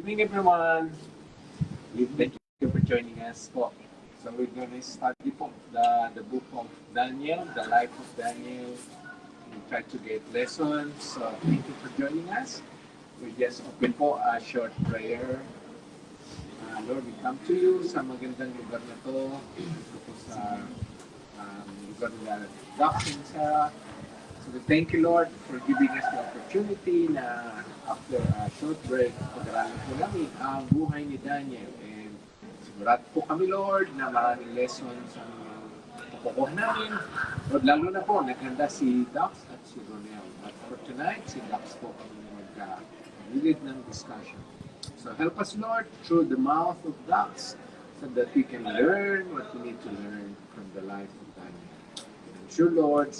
evening, everyone. Thank you for joining us po. So we're going to study po the book of Daniel, the life of Daniel. We try to get lessons. So thank you for joining us. We just open po a short prayer. Lord, we come to you sa magandang lugar na to. Ito po sa lugar na Doctrine Sarah. So we thank you, Lord, for giving us the opportunity na after a short break, pag-aralan po namin ang buhay ni Daniel. And sigurado po kami, Lord, na maraming lessons ang pupukuha namin. Lord, lalo na po, naghanda si Dax at si Ronel. But for tonight, si Dax po ang mag-lead ng discussion. So help us, Lord, through the mouth of Dax so that we can learn what we need to learn from the life of Daniel. And I'm sure, Lord,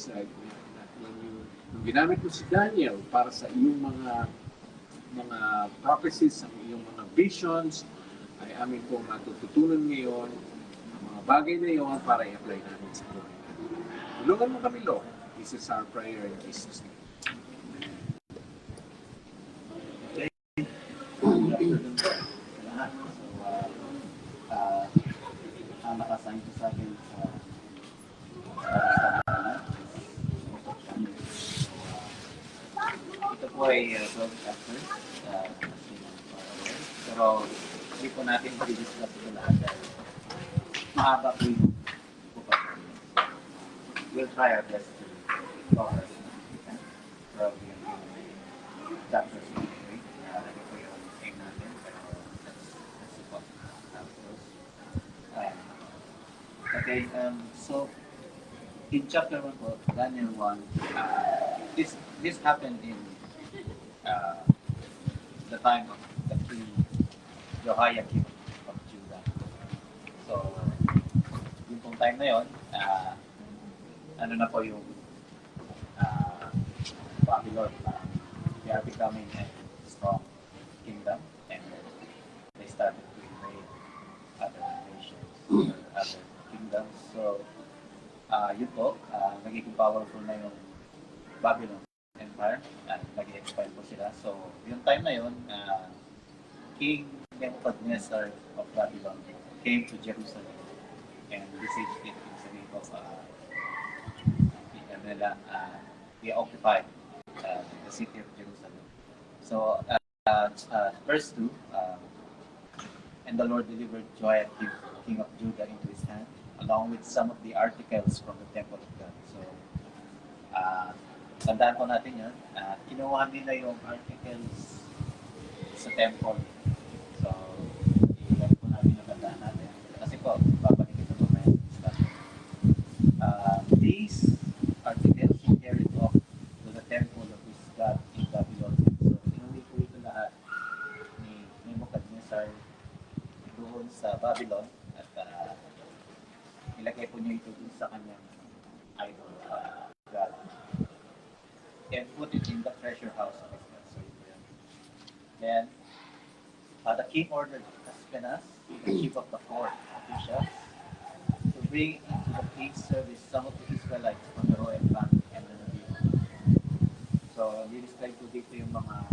yung ginamit mo si Daniel para sa iyong mga prophecies, ang iyong mga visions, ay amin pong matututunan ngayon ang mga bagay na iyon para i-apply namin sa buhay natin. Tulungan mo kami, Lord. This is our prayer in Jesus' name. Ang nakasign ko sa akin sa ito po ay 12 chapters pero hindi po natin i-discuss ito lahat dahil mahaba po yung we'll try our best to cover probably yung chapters lagi po yung aim natin pero let's see po how it goes. Okay, so in chapter 1 po, Daniel 1, this happened in the time of the king Jehoiakim of Judah. So, yung pong time na yun, ano na po yung Babylon, they are becoming a strong kingdom and they started to invade other nations, other kingdoms. So, yun po, nagiging powerful na yung Babylon Empire at nag-expand po sila. So, yung time na yun, King Nebuchadnezzar of Babylon came to Jerusalem and besieged it in the name of he occupied the city of Jerusalem. So, verse 2, and the Lord delivered Joachim, king of Judah, into his hand, along with some of the articles from the temple of God. So, tandaan po natin yun. Kinuha nila yung articles sa temple. So, ilan po natin yung tandaan natin. Kasi po, babalik ito mamaya sa discussion. These articles were carried off to the temple of his God in Babylon. So, inuwi po ito lahat ni Nebuchadnezzar doon sa Babylon at ilagay po niya ito dun sa kanyang idol, God. And put it in the treasure house of his God. So, then, the king ordered Aspenaz, the chief of the court officials, to bring into the king's service some of the Israelites from the royal family and the nobility. So, nilistay po dito yung mga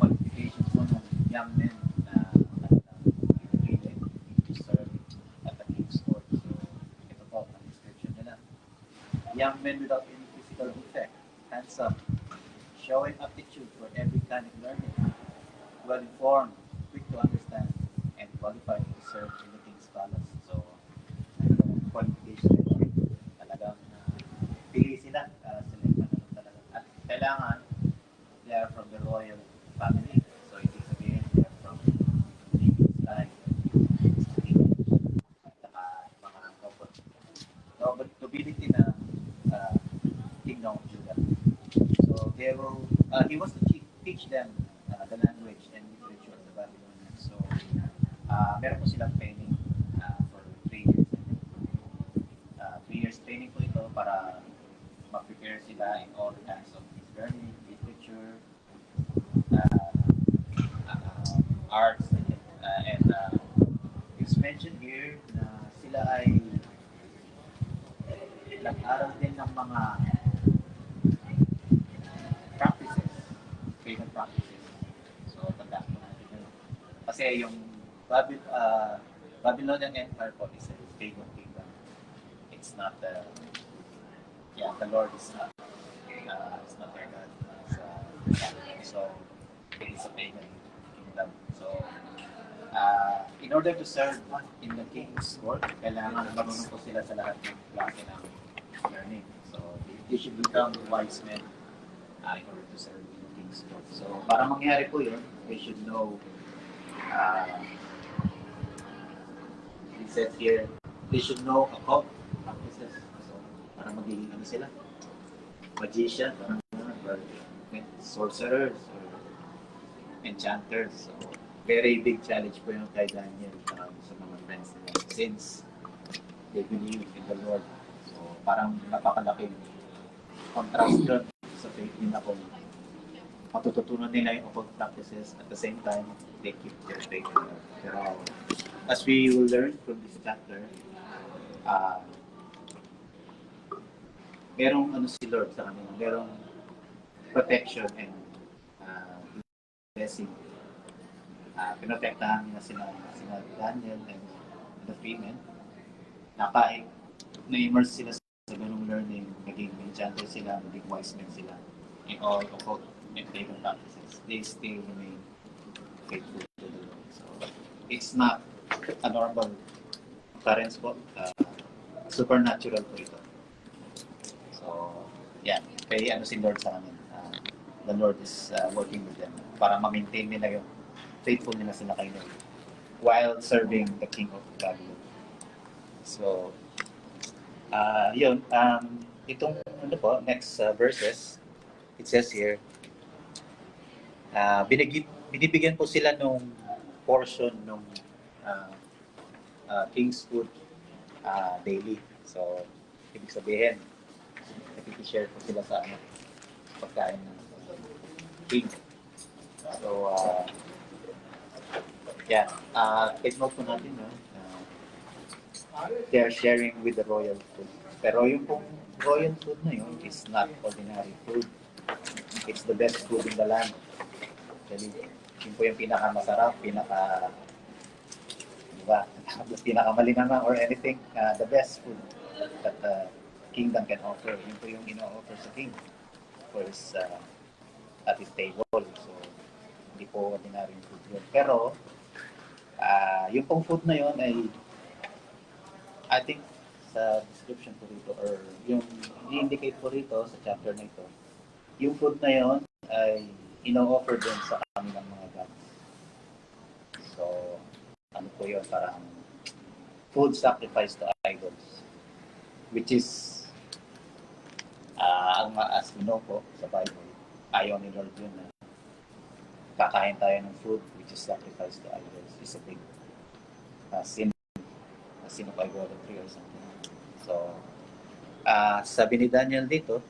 qualifications mo ng young men na trained to serve at the king's court. So, ito po ang description nila. Young men without any physical defect, handsome, showing aptitude for every kind of learning, well-informed, quick to understand, and qualified to serve in the king's palace. So, qualification nila. Talagang pili sila. Sila yung talaga. At kailangan, they are from the royal family. So, ibig sabihin, they are from the king's line. At saka, mga nobility na kingdom of Judah. So, he was to teach them the language and literature of the Babylonians. So, meron po silang training for 3 years. 3 years training po ito para ma-prepare sila in all kinds of learning, literature, arts, and it's mentioned here na sila ay nag-aral din ng mga practices, pagan practices. So, tandaan po natin yun. Kasi yung Babylonian Empire po is a pagan kingdom. It's not the Lord is not it's not their God. So it is a pagan kingdom. So in order to serve in the king's court, kailangan marunong po sila sa lahat ng klase ng learning. So they should become wise men in order to serve in the king's court. So para mangyari po yun, they should know it says here, they should know occult practices. So, para magiging ano sila? Magician, or sorcerers, or enchanters. So, very big challenge po yung kay Daniel sa mga friends nila. Since they believe in the Lord. So, parang napakalaking contrast doon sa faith nila kung matututunan nila yung occult practices at the same time, they keep their faith. Pero, as we will learn from this chapter, merong ano si Lord sa kanila, merong protection and blessing. Pinotektahan niya sila Daniel and the female. Na-immerse sila sa ganung learning, naging enchanter sila, naging wise men sila in all occult and pagan practices. They still remain faithful to the Lord. So, it's not a normal occurrence po. Supernatural po ito. So, yeah. Kaya ano si Lord sa amin. The Lord is working with them para ma-maintain nila yung faithful nila sila kay Lord while serving the King of Babylon. So, yun. Itong ano po, next verses, it says here, binibigyan po sila nung portion nung king's food daily. So, ibig sabihin, nakikishare po sila sa pagkain ng king. So, yeah. Take note po natin, no? They are sharing with the royal food. Pero yung pong royal food na yun is not ordinary food. It's the best food in the land. Actually, yun po yung pinakamasarap, pinakamalinamang or anything, the best food that the kingdom can offer. Yun po yung ino-offer sa king for his, at his table. So, hindi po ordinary food yun. Pero, yung pong food na yun ay, I think, sa description po rito, or yung i-indicate po rito sa chapter na ito, yung food na yun ay ino-offer din sa kanilang mga gods. So, ano po yun, parang food sacrifice to idols, which is as we know po sa Bible, ayaw ni Lord yun na kakain tayo ng food which is sacrifice to idols. Is a big sin of idolatry or something. So, sabi ni Daniel dito,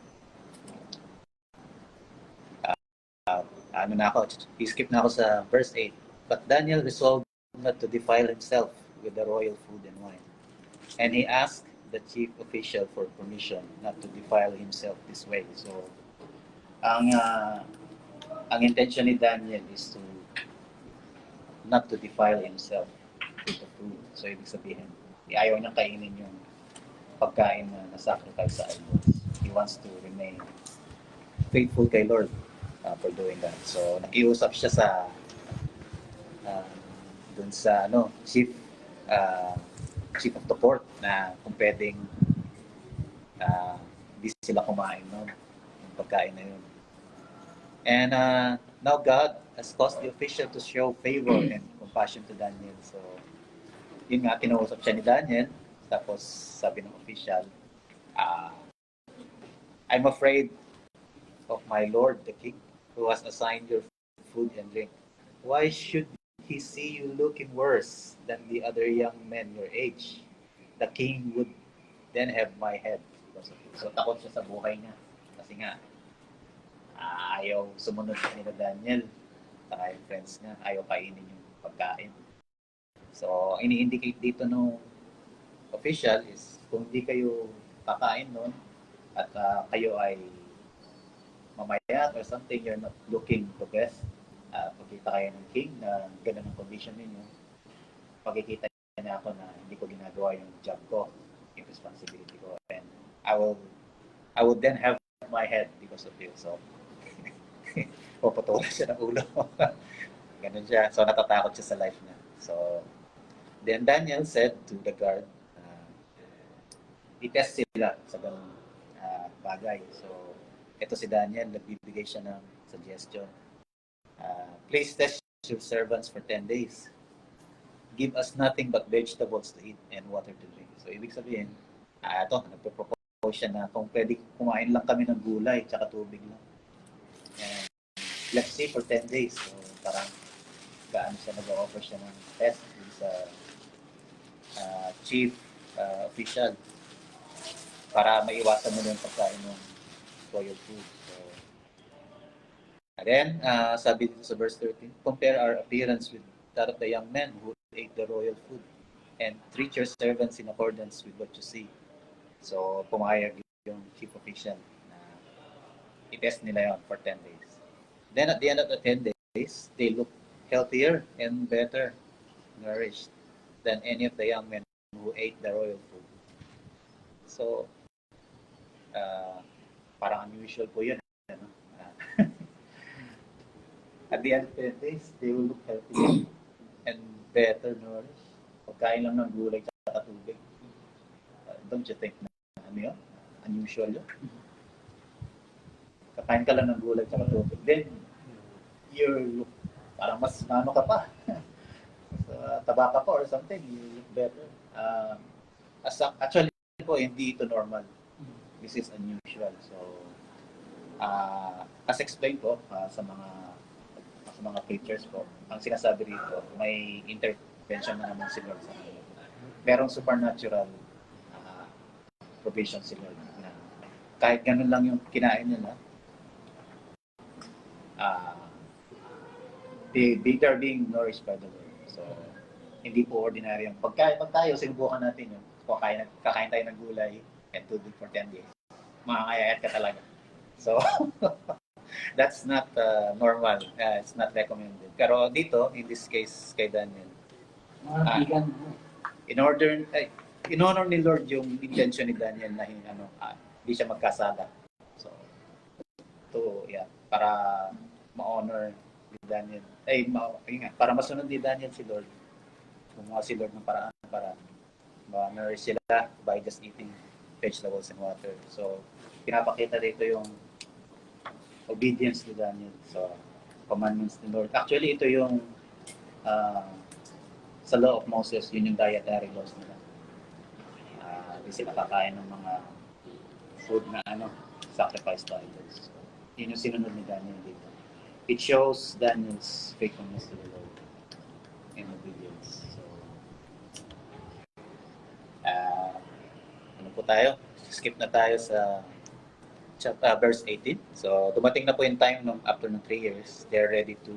skip na ako sa verse 8. But Daniel resolved not to defile himself with the royal food and wine. And he asked the chief official for permission not to defile himself this way. So, ang intention ni Daniel is to not to defile himself with the food. So, ibig sabihin, ayaw niyang kainin yung pagkain na sacrifice sa idols. He wants to remain faithful kay Lord for doing that. So, nakiusap siya sa dun sa chief of the court na kung pwedeng hindi sila kumain yung pagkain na yun. And now God has caused the official to show favor and compassion to Daniel. So, yun nga, kinausap siya ni Daniel. Tapos sabi ng official, I'm afraid of my Lord the King who has assigned your food and drink. Why should he see you looking worse than the other young men your age? The king would then have my head. So takot siya sa buhay niya. Kasi nga, ayaw sumunod nila Daniel. Saka yung friends niya, ayaw kainin yung pagkain. So, ini-indicate dito no official is kung hindi kayo kakain nun at kayo ay mamayat or something, you're not looking the best, pagkita kayo ng king na gano'n ang condition ninyo, makikita niya ako na hindi ko ginagawa yung job ko, yung responsibility ko, and I would then have my head because of you. So, puputulan siya ng ulo. Ganun siya. So, natatakot siya sa life niya. So, then Daniel said to the guard, i-test sila sa ganung bagay. So, ito si Daniel, nagbibigay siya ng suggestion. Please test your servants for 10 days. Give us nothing but vegetables to eat and water to drink. So, ibig sabihin, ito, nagpo-propose siya na kung pwede kumain lang kami ng gulay tsaka tubig lang. And let's see for 10 days. So, parang gaano siya nag-offer siya ng test sa chief official para maiwasan mo yung pagkain ng royal food. So, and then, sabi dito sa verse 13, compare our appearance with that of the young men who ate the royal food and treat your servants in accordance with what you see. So, pumayag yung chief official na i-test nila yun for 10 days. Then, at the end of the 10 days, they look healthier and better nourished than any of the young men who ate the royal food. So, parang unusual po yun. Ano? At the end of 10 days, they will look healthier and better nourished. Pagkain lang ng gulay at tubig. Don't you think na ano yun? Unusual yun? Kakain ka lang ng gulay at tubig. Then, you look, parang mas ano ka pa. Taba ka pa or something, you look better. Actually po, hindi ito normal. This is unusual. So, as explained po sa mga pictures po, ang sinasabi rito, may intervention na naman si Lord sa kanila. Merong supernatural provision si Lord na kahit ganun lang yung kinain nila, they're being nourished by the Lord. So, hindi po ordinary yung pagkain. Pag tayo, sinubukan natin yung kakain tayo ng gulay and tubig for 10 days. Makakayayat ka talaga. So, that's not normal. It's not recommended. Pero dito, in this case, kay Daniel, in honor ni Lord yung intention ni Daniel na hindi siya magkasala. So, para ma-honor ni Daniel. Para masunod ni Daniel si Lord. Gumawa si Lord ng paraan para ma-nourish sila by just eating vegetables and water. So, pinapakita dito yung obedience ni Daniel sa commandments ni Lord. Actually, ito yung sa law of Moses, yun yung dietary laws nila. Hindi sila kakain ng mga food na sacrifice to idols. So, yun yung sinunod ni Daniel dito. It shows Daniel's faithfulness to the Lord and obedience. So, ano po tayo? Skip na tayo sa verse 18. So, dumating na po yung time after ng 3 years, they're ready to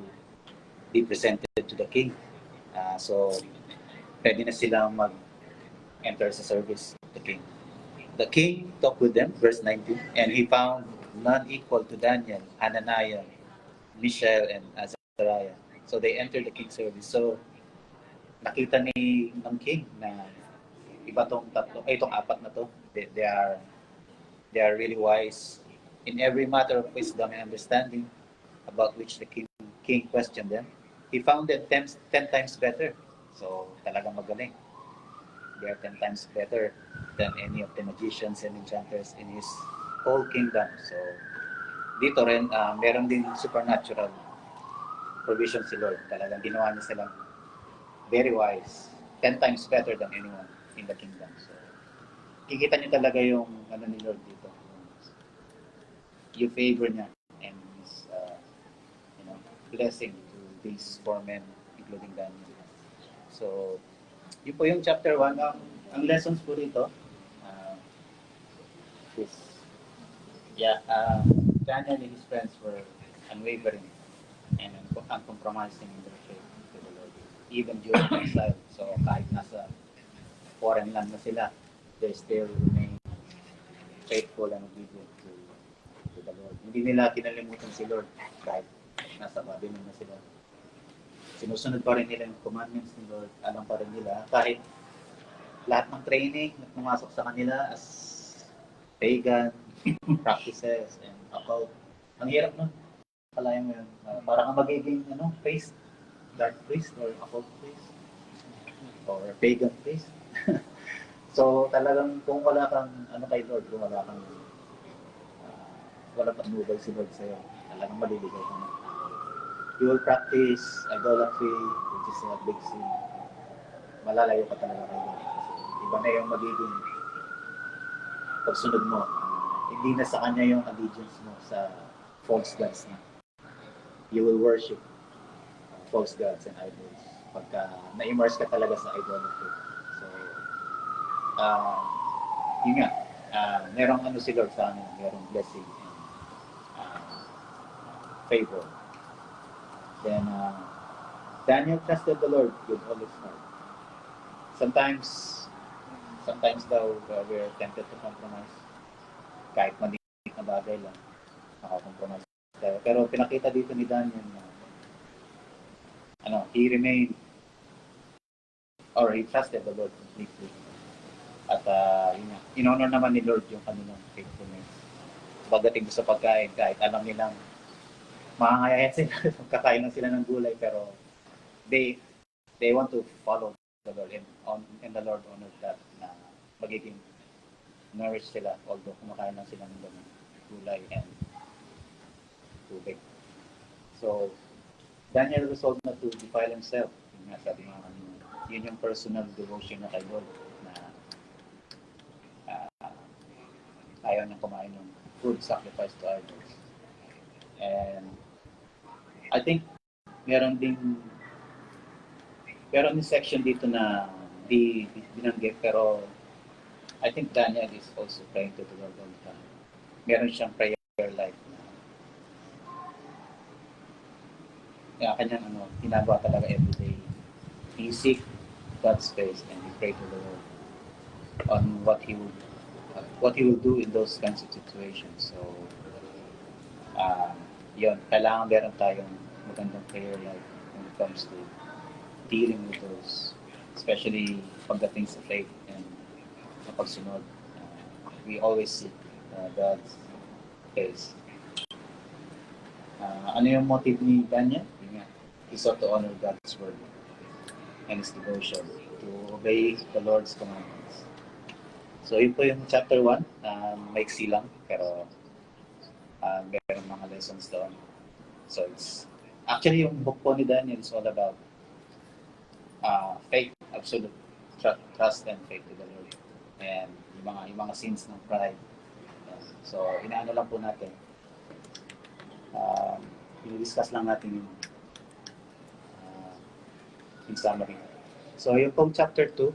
be presented to the king. So, ready na silang mag-enter sa service of the king. The king talked with them, verse 19, and he found none equal to Daniel, Hananiah, Mishael, and Azariah. So, they entered the king's service. So, nakita ng king na iba itong apat na to. They are really wise in every matter of wisdom and understanding about which the king questioned them. He found them 10 times better. So, talagang magaling. They are 10 times better than any of the magicians and enchanters in his whole kingdom. So, dito rin, meron din supernatural provision si Lord. Talagang ginawa niya silang very wise. 10 times better than anyone in the kingdom. So, kikita niyo talaga yung ni Lord dito. Yung favor niya and his blessing to these 4 men, including Daniel. So, yun po yung chapter 1. Ang lessons po dito is, Daniel and his friends were unwavering and uncompromising in their faith to the Lord, even during exile. So, kahit nasa foreign land na sila, they still remain faithful and obedient to the Lord. Hindi nila kinalimutan si Lord kahit nasa Babylon na sila. Sinusunod pa rin nila yung commandments ni Lord. Alam pa rin nila kahit lahat ng training na pumasok sa kanila as pagan practices and occult. Ang hirap nun. Kalayan mo yun. Parang magiging priest, dark priest or occult priest or pagan priest. So talagang kung wala kang kay Lord, kung wala pang nubay si Lord sa'yo, talagang maliligaw ka na. You will practice idolatry, which is a big sin. Malalayo ka talaga kay Lord. Kasi iba na yung magiging pagsunod mo. Hindi na sa Kanya yung allegiance mo sa false gods na. You will worship false gods and idols pagka na-immerse ka talaga sa idolatry. So, yun nga, merong si Lord sa amin, merong blessing and favor. Then, Daniel trusted the Lord with all his heart. Sometimes daw, we're tempted to compromise. Kahit maliit na bagay lang, makakompromise tayo. Pero pinakita dito ni Daniel na, he remained, or he trusted the Lord completely. At, yun nga, in-honor naman ni Lord yung kanilang faithfulness. Pagdating sa pagkain, kahit alam nilang makangayayat sila, kakain lang sila ng gulay, pero they want to follow the Lord and the Lord honored that na magiging nourished sila although kumakain lang sila ng gulay and tubig. So, Daniel resolved not to defile himself. Yung nga sabi mga kanina, yun yung personal devotion na kay Lord na ayaw niyang kumain ng food sacrificed to idols. And I think meron din section dito na di binanggit, pero I think Daniel is also praying to the Lord all the time. Meron siyang prayer life na kanyang ginagawa talaga everyday. He seek God's face and he pray to the Lord on what he will do in those kinds of situations. So, yun, kailangan meron tayong magandang prayer life when it comes to dealing with those, especially pagdating sa faith and sa pagsunod. We always seek God's face. Ano yung motive ni Daniel? He sought to honor God's word and his devotion to obey the Lord's commandments. So yun po yung chapter 1. Maiksi lang, pero meron mga lessons doon. So it's actually yung book po ni Daniel is all about faith, absolute trust and faith to the Lord. And yung mga sins ng pride. So inaano lang po natin. I-discuss lang natin yung summary. So yung pong chapter 2,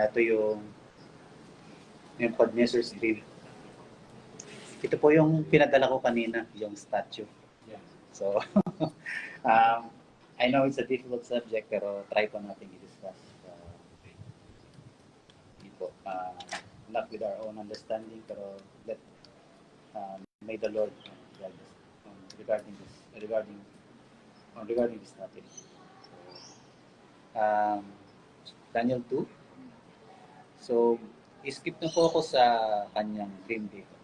ito yung Nebuchadnezzar's dream. Ito po yung pinadala ko kanina, yung statue. Yeah. So, I know it's a difficult subject, pero try po natin i-discuss. Not with our own understanding, pero may the Lord guide us regarding this topic. So, Daniel 2. So, skip na po ako sa kanyang dream dito.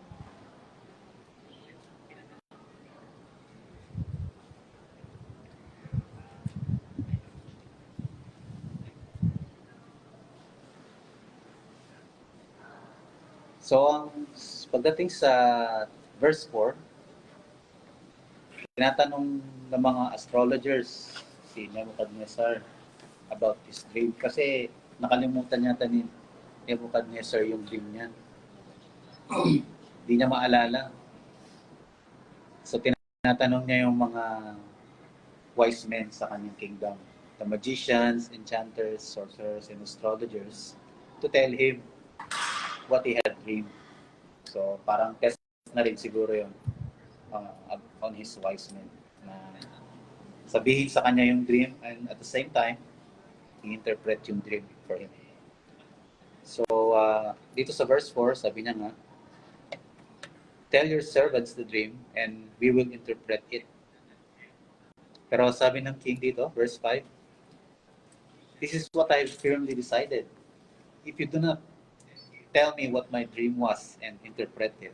So, pagdating sa verse 4, tinatanong ng mga astrologers si Nebuchadnezzar about his dream. Kasi nakalimutan yata ni Nebuchadnezzar yung dream niya. Hindi niya maalala. So, tinatanong niya yung mga wise men sa kanyang kingdom, the magicians, enchanters, sorcerers, and astrologers, to tell him what he had dreamed. So, parang test na rin siguro yun on his wise men na sabihin sa kanya yung dream and at the same time, i-interpret yung dream for him. So, dito sa verse 4, sabi niya nga, tell your servants the dream and we will interpret it. Pero sabi ng king dito, verse 5, this is what I firmly decided. If you do not tell me what my dream was and interpret it,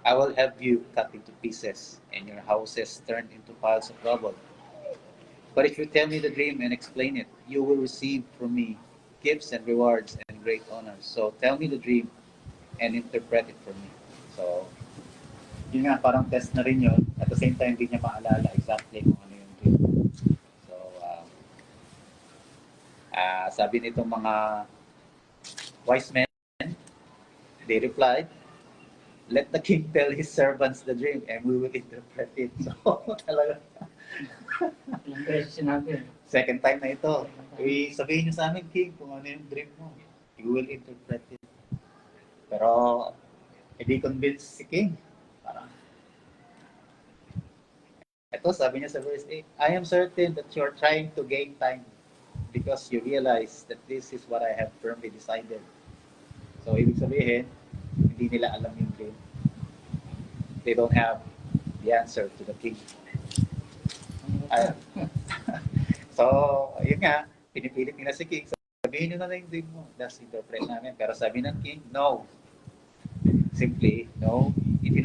I will have you cut into pieces and your houses turned into piles of rubble. But if you tell me the dream and explain it, you will receive from me gifts and rewards and great honors. So tell me the dream and interpret it for me. So, yun nga, parang test na rin yun. At the same time, hindi niya maalala exactly kung ano yung dream. So, sabi nitong mga wise men, they replied, let the king tell his servants the dream and we will interpret it. So, talaga, Ilang beses sinabi. second time na ito. Sabihin niyo sa amin, king, kung ano yung dream mo. We will interpret it. Pero, hindi convinced si king. Parang, ito, sabi niya sa verse 8, I am certain that you are trying to gain time because you realize that this is what I have firmly decided. So, ibig sabihin, hindi nila alam yung dream. They don't have the answer to the king. So, yun nga, pinipilit nila si king. Sabihin nyo na lang yung dream mo. That's interpret namin. Pero sabi ng king, no. Simply, no. If you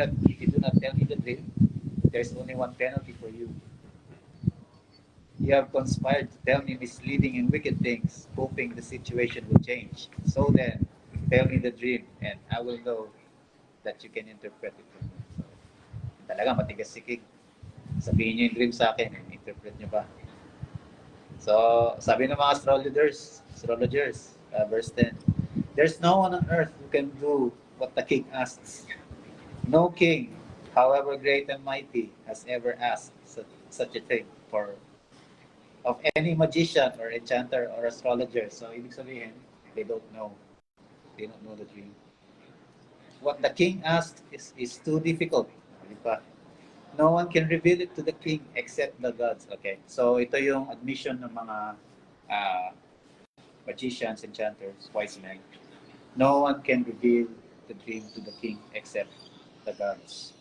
do not tell me the dream, there's only one penalty for you. You have conspired to tell me misleading and wicked things, hoping the situation will change. So then, tell me the dream, and I will know that you can interpret it for me. So, talaga matigas si king. Sabihin niyo yung dream sa akin, and interpret niyo ba? So, sabi ng mga astrologers, verse 10, there's no one on earth who can do what the king asks. No king, however great and mighty, has ever asked such a thing of any magician or enchanter or astrologer. So, ibig sabihin, they don't know. They don't know the dream. What the king asked is too difficult. Diba? No one can reveal it to the king except the gods. Okay. So, ito yung admission ng mga magicians, enchanters, wise men. No one can reveal the dream to the king except the gods.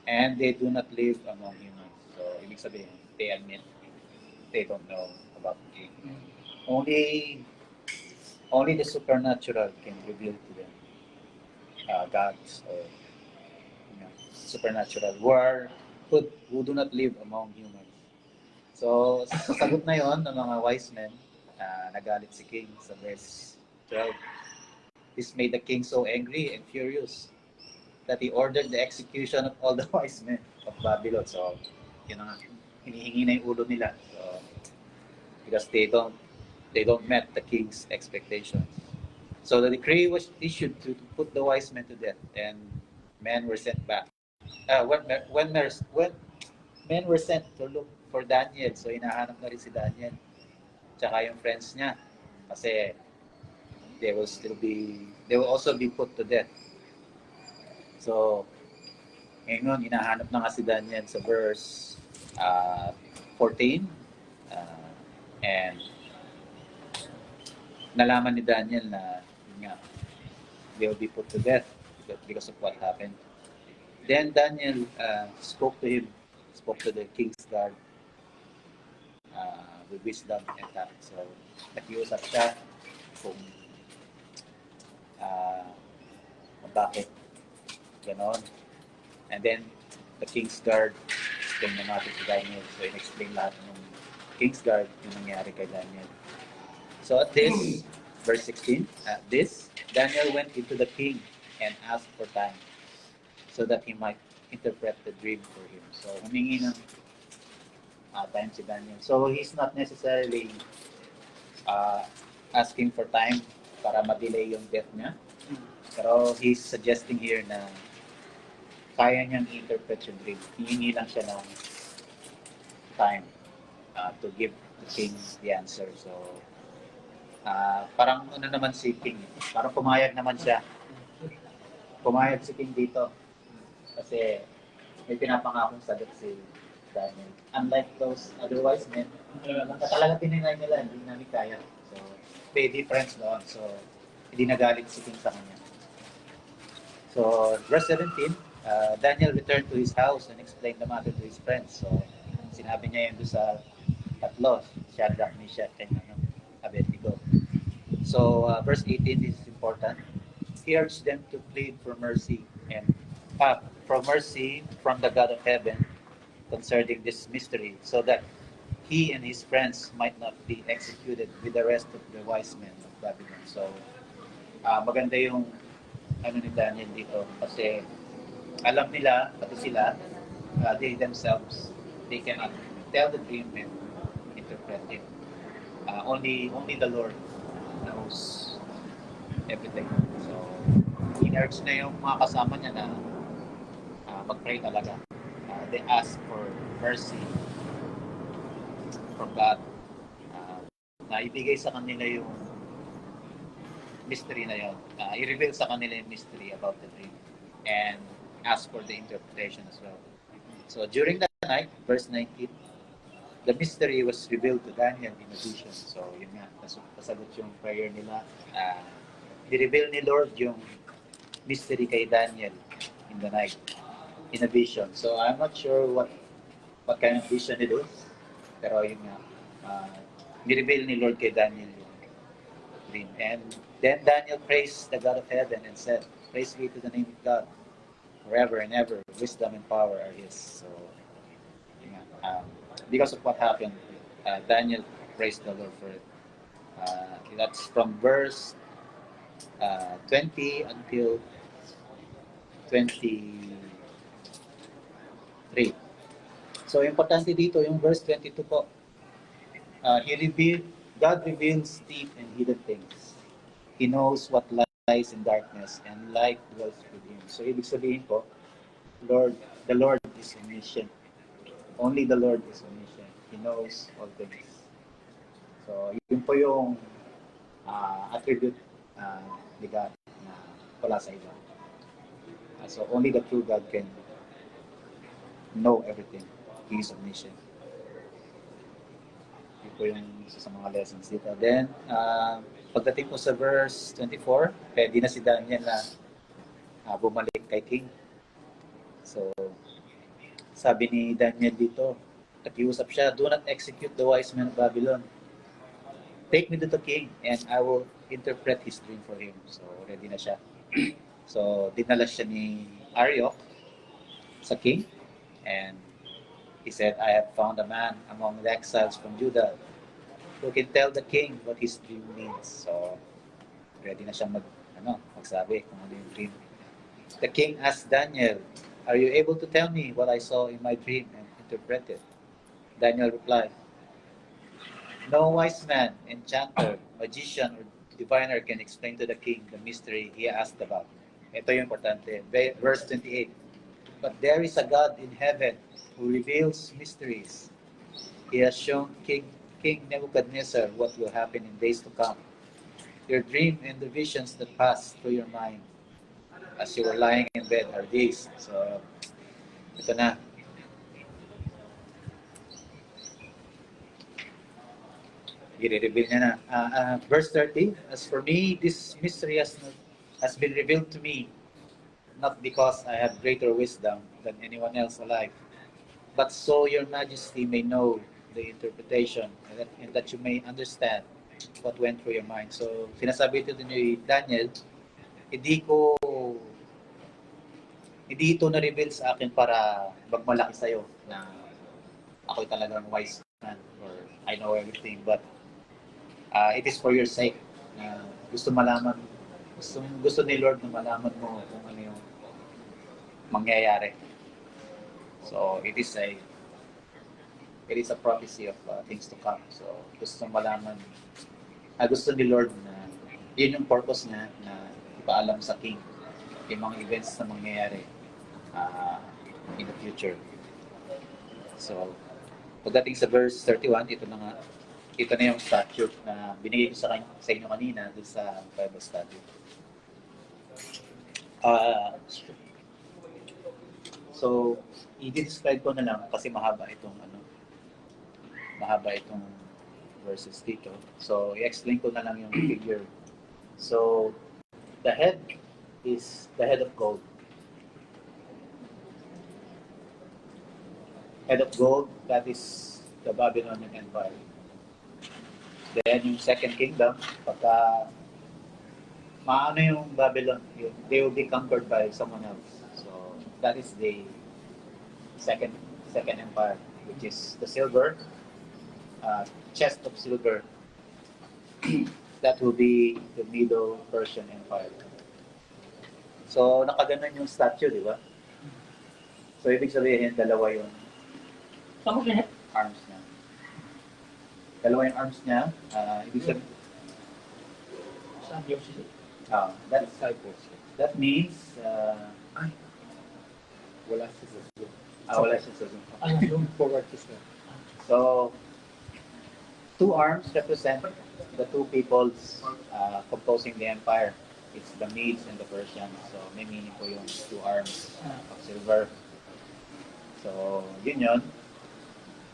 And they do not live among humans. So, ibig sabihin, they admit they don't know about the king. Only the supernatural can reveal to them gods or supernatural who do not live among humans. So, sa sagot na yon ng mga wise men, nagalit si king sa verse 12. This made the king so angry and furious that he ordered the execution of all the wise men of Babylon. So, yun na nga, hinihingi na yung ulo nila. So, because they don't met the king's expectations. So the decree was issued to put the wise men to death, and men were sent back. When men were sent to look for Daniel, so hinahanap na rin si Daniel, tsaka yung friends niya, kasi they will also be put to death. So, ngayon, hinahanap na nga si Daniel sa verse 14, and nalaman ni Daniel na they will be put to death because of what happened. Then Daniel spoke to the king's guard with wisdom and tact. So, nakiusap siya kung bakit ganon. And then, the king's guard explained na natin si Daniel. So, in-explain lahat ng king's guard yung nangyari kay Daniel. So, at this, verse 16, at this, Daniel went into the king and asked for time so that he might interpret the dream for him. So, humingi ng time si Daniel. So, he's not necessarily asking for time para ma-delay yung death niya. Pero he's suggesting here na kaya niyang interpret yung dream. Hihingi lang siya ng time to give the king the answer. So, parang ano naman si king. Parang pumayag naman siya. Pumayag si king dito. Kasi may pinapangakong sagot si Daniel. Unlike those otherwise men, talaga tininay nila, hindi namin kaya. So, may difference doon. So, hindi nagalit si king sa kanya. So, verse 17, Daniel returned to his house and explained the matter to his friends. So, sinabi niya yun doon sa tatlo, Shadrach, Meshach, and Abednego. So, verse 18 is important. He urged them to plead for mercy and for mercy from the God of heaven concerning this mystery, so that he and his friends might not be executed with the rest of the wise men of Babylon. So, maganda yung ano ni Daniel dito kasi alam nila, pati sila, they themselves, they cannot tell the dream and interpret it. Only the Lord knows everything. So, in-urge na yung mga kasama niya na mag-pray talaga. They ask for mercy from God. Na ibigay sa kanila yung mystery na yun. I-reveal sa kanila yung mystery about the dream and ask for the interpretation as well. So during that night, verse 19, the mystery was revealed to Daniel in a vision. So yun nga, nasagot yung prayer nila. I-reveal ni Lord yung mystery kay Daniel in the night, in a vision. So I'm not sure what kind of vision it is. Pero yun nga, ni-reveal ni Lord kay Daniel yung dream. And then Daniel praised the God of heaven and said, "Praise be to the name of God, forever and ever. Wisdom and power are His." So, yun nga, because of what happened, Daniel praised the Lord for it. That's from verse 20 until 23. So, importante dito, yung verse 22 po. God reveals deep and hidden things. He knows what lies in darkness and light dwells with Him. So, ibig sabihin po, the Lord is omniscient. Only the Lord is omniscient. He knows all things. So, yun po yung attribute ni God na wala sa iba. So, only the true God can know everything. He is omniscient. Yun po yung isa sa mga lessons dito. Then, pagdating po sa verse 24, pwede na si Daniel na bumalik kay King. So, sabi ni Daniel dito, nakiusap siya, "Do not execute the wise men of Babylon. Take me to the king and I will interpret his dream for him." So, ready na siya. So, dinala siya ni Arioch sa king and he said, "I have found a man among the exiles from Judah who can tell the king what his dream means." So, ready na siya magsabi kung ano yung dream. The king asked Daniel, "Are you able to tell me what I saw in my dream and interpret it?" Daniel replied, "No wise man, enchanter, magician, or diviner can explain to the king the mystery he asked about." Ito yung importante. Verse 28. "But there is a God in heaven who reveals mysteries. He has shown King Nebuchadnezzar what will happen in days to come. Your dream and the visions that passed through your mind as you were lying in bed are these." So, ito na. I-reveal niya na. Verse 30, "As for me, this mystery has been revealed to me, not because I have greater wisdom than anyone else alive, but so your majesty may know the interpretation and that you may understand what went through your mind." So, sinasabi ito ni Daniel, hindi ito na-reveal sa akin para magmalaki sa'yo na ako'y talagang wise man or I know everything, but it is for your sake na gusto ni Lord na malaman mo kung ano yung mangyayari. So it is a prophecy of things to come. So gusto ni Lord na yun yung purpose niya na ipaalam sa king yung mga events na mangyayari in the future. So pagdating sa verse 31, ito na yung statute na binigay ko sa inyo kanina doon sa Bible study. So, i-describe ko na lang kasi mahaba itong verses dito. So, i-explain ko na lang yung figure. So, the head is the head of gold. head of gold, that is the Babylonian Empire. Then yung second kingdom, pagka maano yung Babylon, they will be conquered by someone else. So that is the second second empire, which is the silver, chest of silver. That will be the Middle Persian Empire. So nakaganon yung statue, di ba? So ibig sabihin, dalawa yung Saan mo pinag? arms niya. Dalawa yung arms niya. Ibig sabihin, Saan yung sila? that, Disciples. that means, Wala siya sa Zoom. wala siya sa Zoom. Ano yung? Forward to siya. So, two arms represent the two peoples composing the empire. It's the Medes and the Persians. So, may meaning po yung two arms of silver. So, yun yun.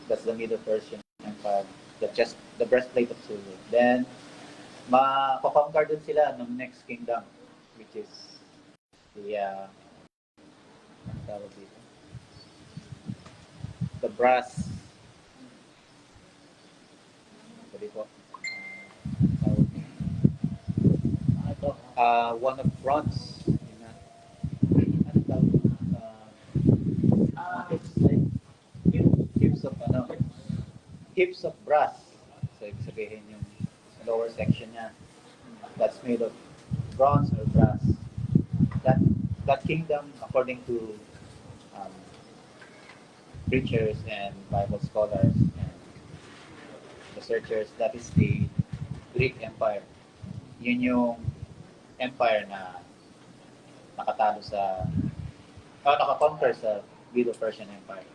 That's the Middle Persian Empire. The breastplate of silver. Then, mapakonquer din sila ng next kingdom, which is the, ang tawag dito? The brass. Sabi ko, tawag dito. Ito. One of bronze. Yun na. Ano tawag dito? Hips of brass. So, ibig sabihin yung lower section niya. That's made of bronze or brass. That kingdom, according to preachers and Bible scholars and researchers, that is the Greek Empire. Yun yung empire na nakatalo nakakonquer sa Middle Persian Empire.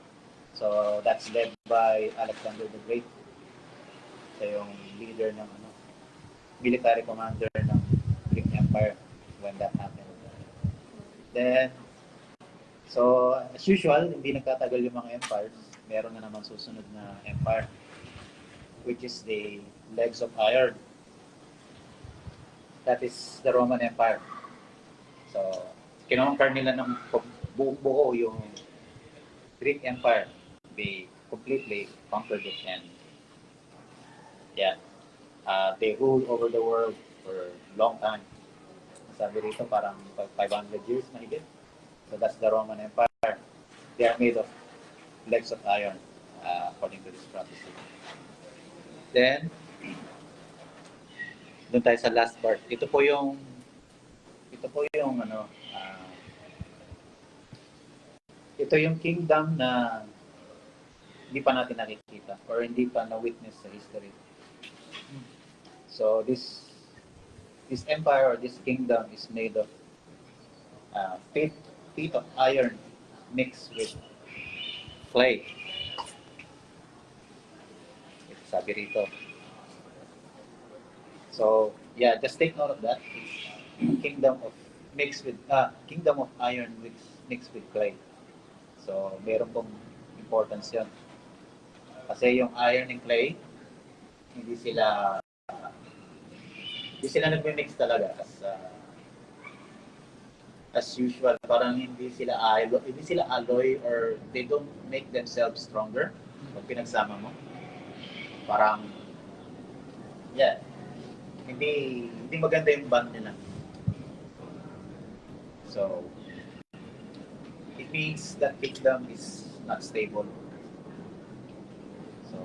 So that's led by Alexander the Great. Siya yung leader ng military commander ng Greek Empire when that happened. Then, so as usual, hindi nagtatagal yung mga empires. Meron na naman susunod na empire, which is the legs of iron. That is the Roman Empire. So, kinonquer nila ng buo yung Greek Empire. They completely conquered it and they ruled over the world for a long time. Sabi rito parang 500 years mahigit. So that's the Roman Empire. They are made of legs of iron, according to this prophecy. Then, doon tayo sa last part. Ito po yung ito yung kingdom na hindi pa natin nakikita or hindi pa na-witness sa history. So this empire or this kingdom is made of feet of iron mixed with clay. Ito sabi rito. So yeah, just take note of that. It's kingdom of iron mixed with clay. So meron pong importance yan. Kasi yung iron and clay, hindi sila nagme-mix talaga as usual. Parang hindi sila alloy or they don't make themselves stronger pag pinagsama mo. Parang hindi maganda yung bond nila. So it means that kingdom is not stable. So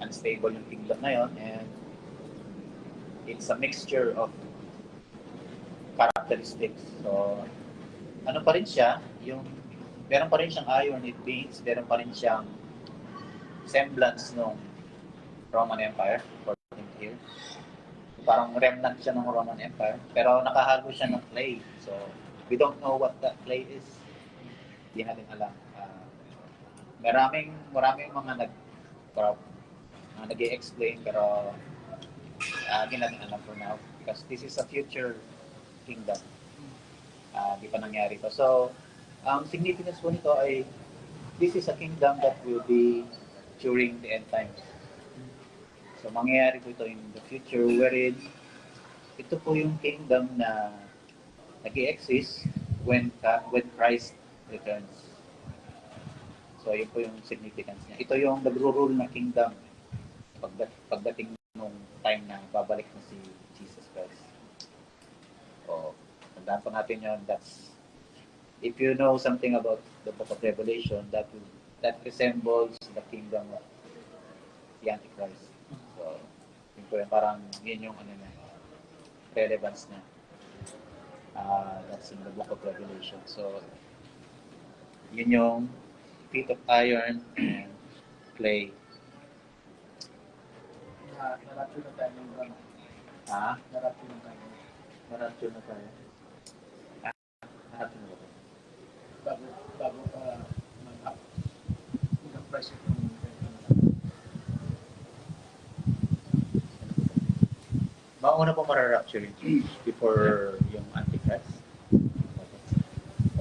unstable yung kingdom na yun, and it's a mixture of characteristics. So ano pa rin siya, meron pa rin siyang iron, it means meron pa rin siyang semblance ng Roman Empire, according to here. So, parang remnant siya ng Roman Empire, pero nakahalo siya ng clay. So we don't know what that clay is. Hindi natin alam. Maraming mga nag-i-explain, pero hindi natin alam for now because this is a future kingdom. Di pa nangyari ito. So, ang significance po nito ay this is a kingdom that will be during the end times. So, mangyayari po ito in the future wherein ito po yung kingdom na nag-i-exist when Christ returns. So, So, yun po yung significance niya. Ito yung nagro-rule na kingdom pagdating nung time na babalik na si Jesus Christ. So, tandaan po natin yun. That's, if you know something about the book of Revelation, that resembles the kingdom of the Antichrist. So, yun po yung parang yun yung ano niya, relevance niya. That's in the book of Revelation. So, yun yung feet of iron and clay. Narapyo na tayo ng brano. Ha? Narapyo na tayo. Maratyo na tayo. Maratyo na ba? Bago ka mag-up. Mag-price yung Mauna po mararapture yung church before yung Antichrist.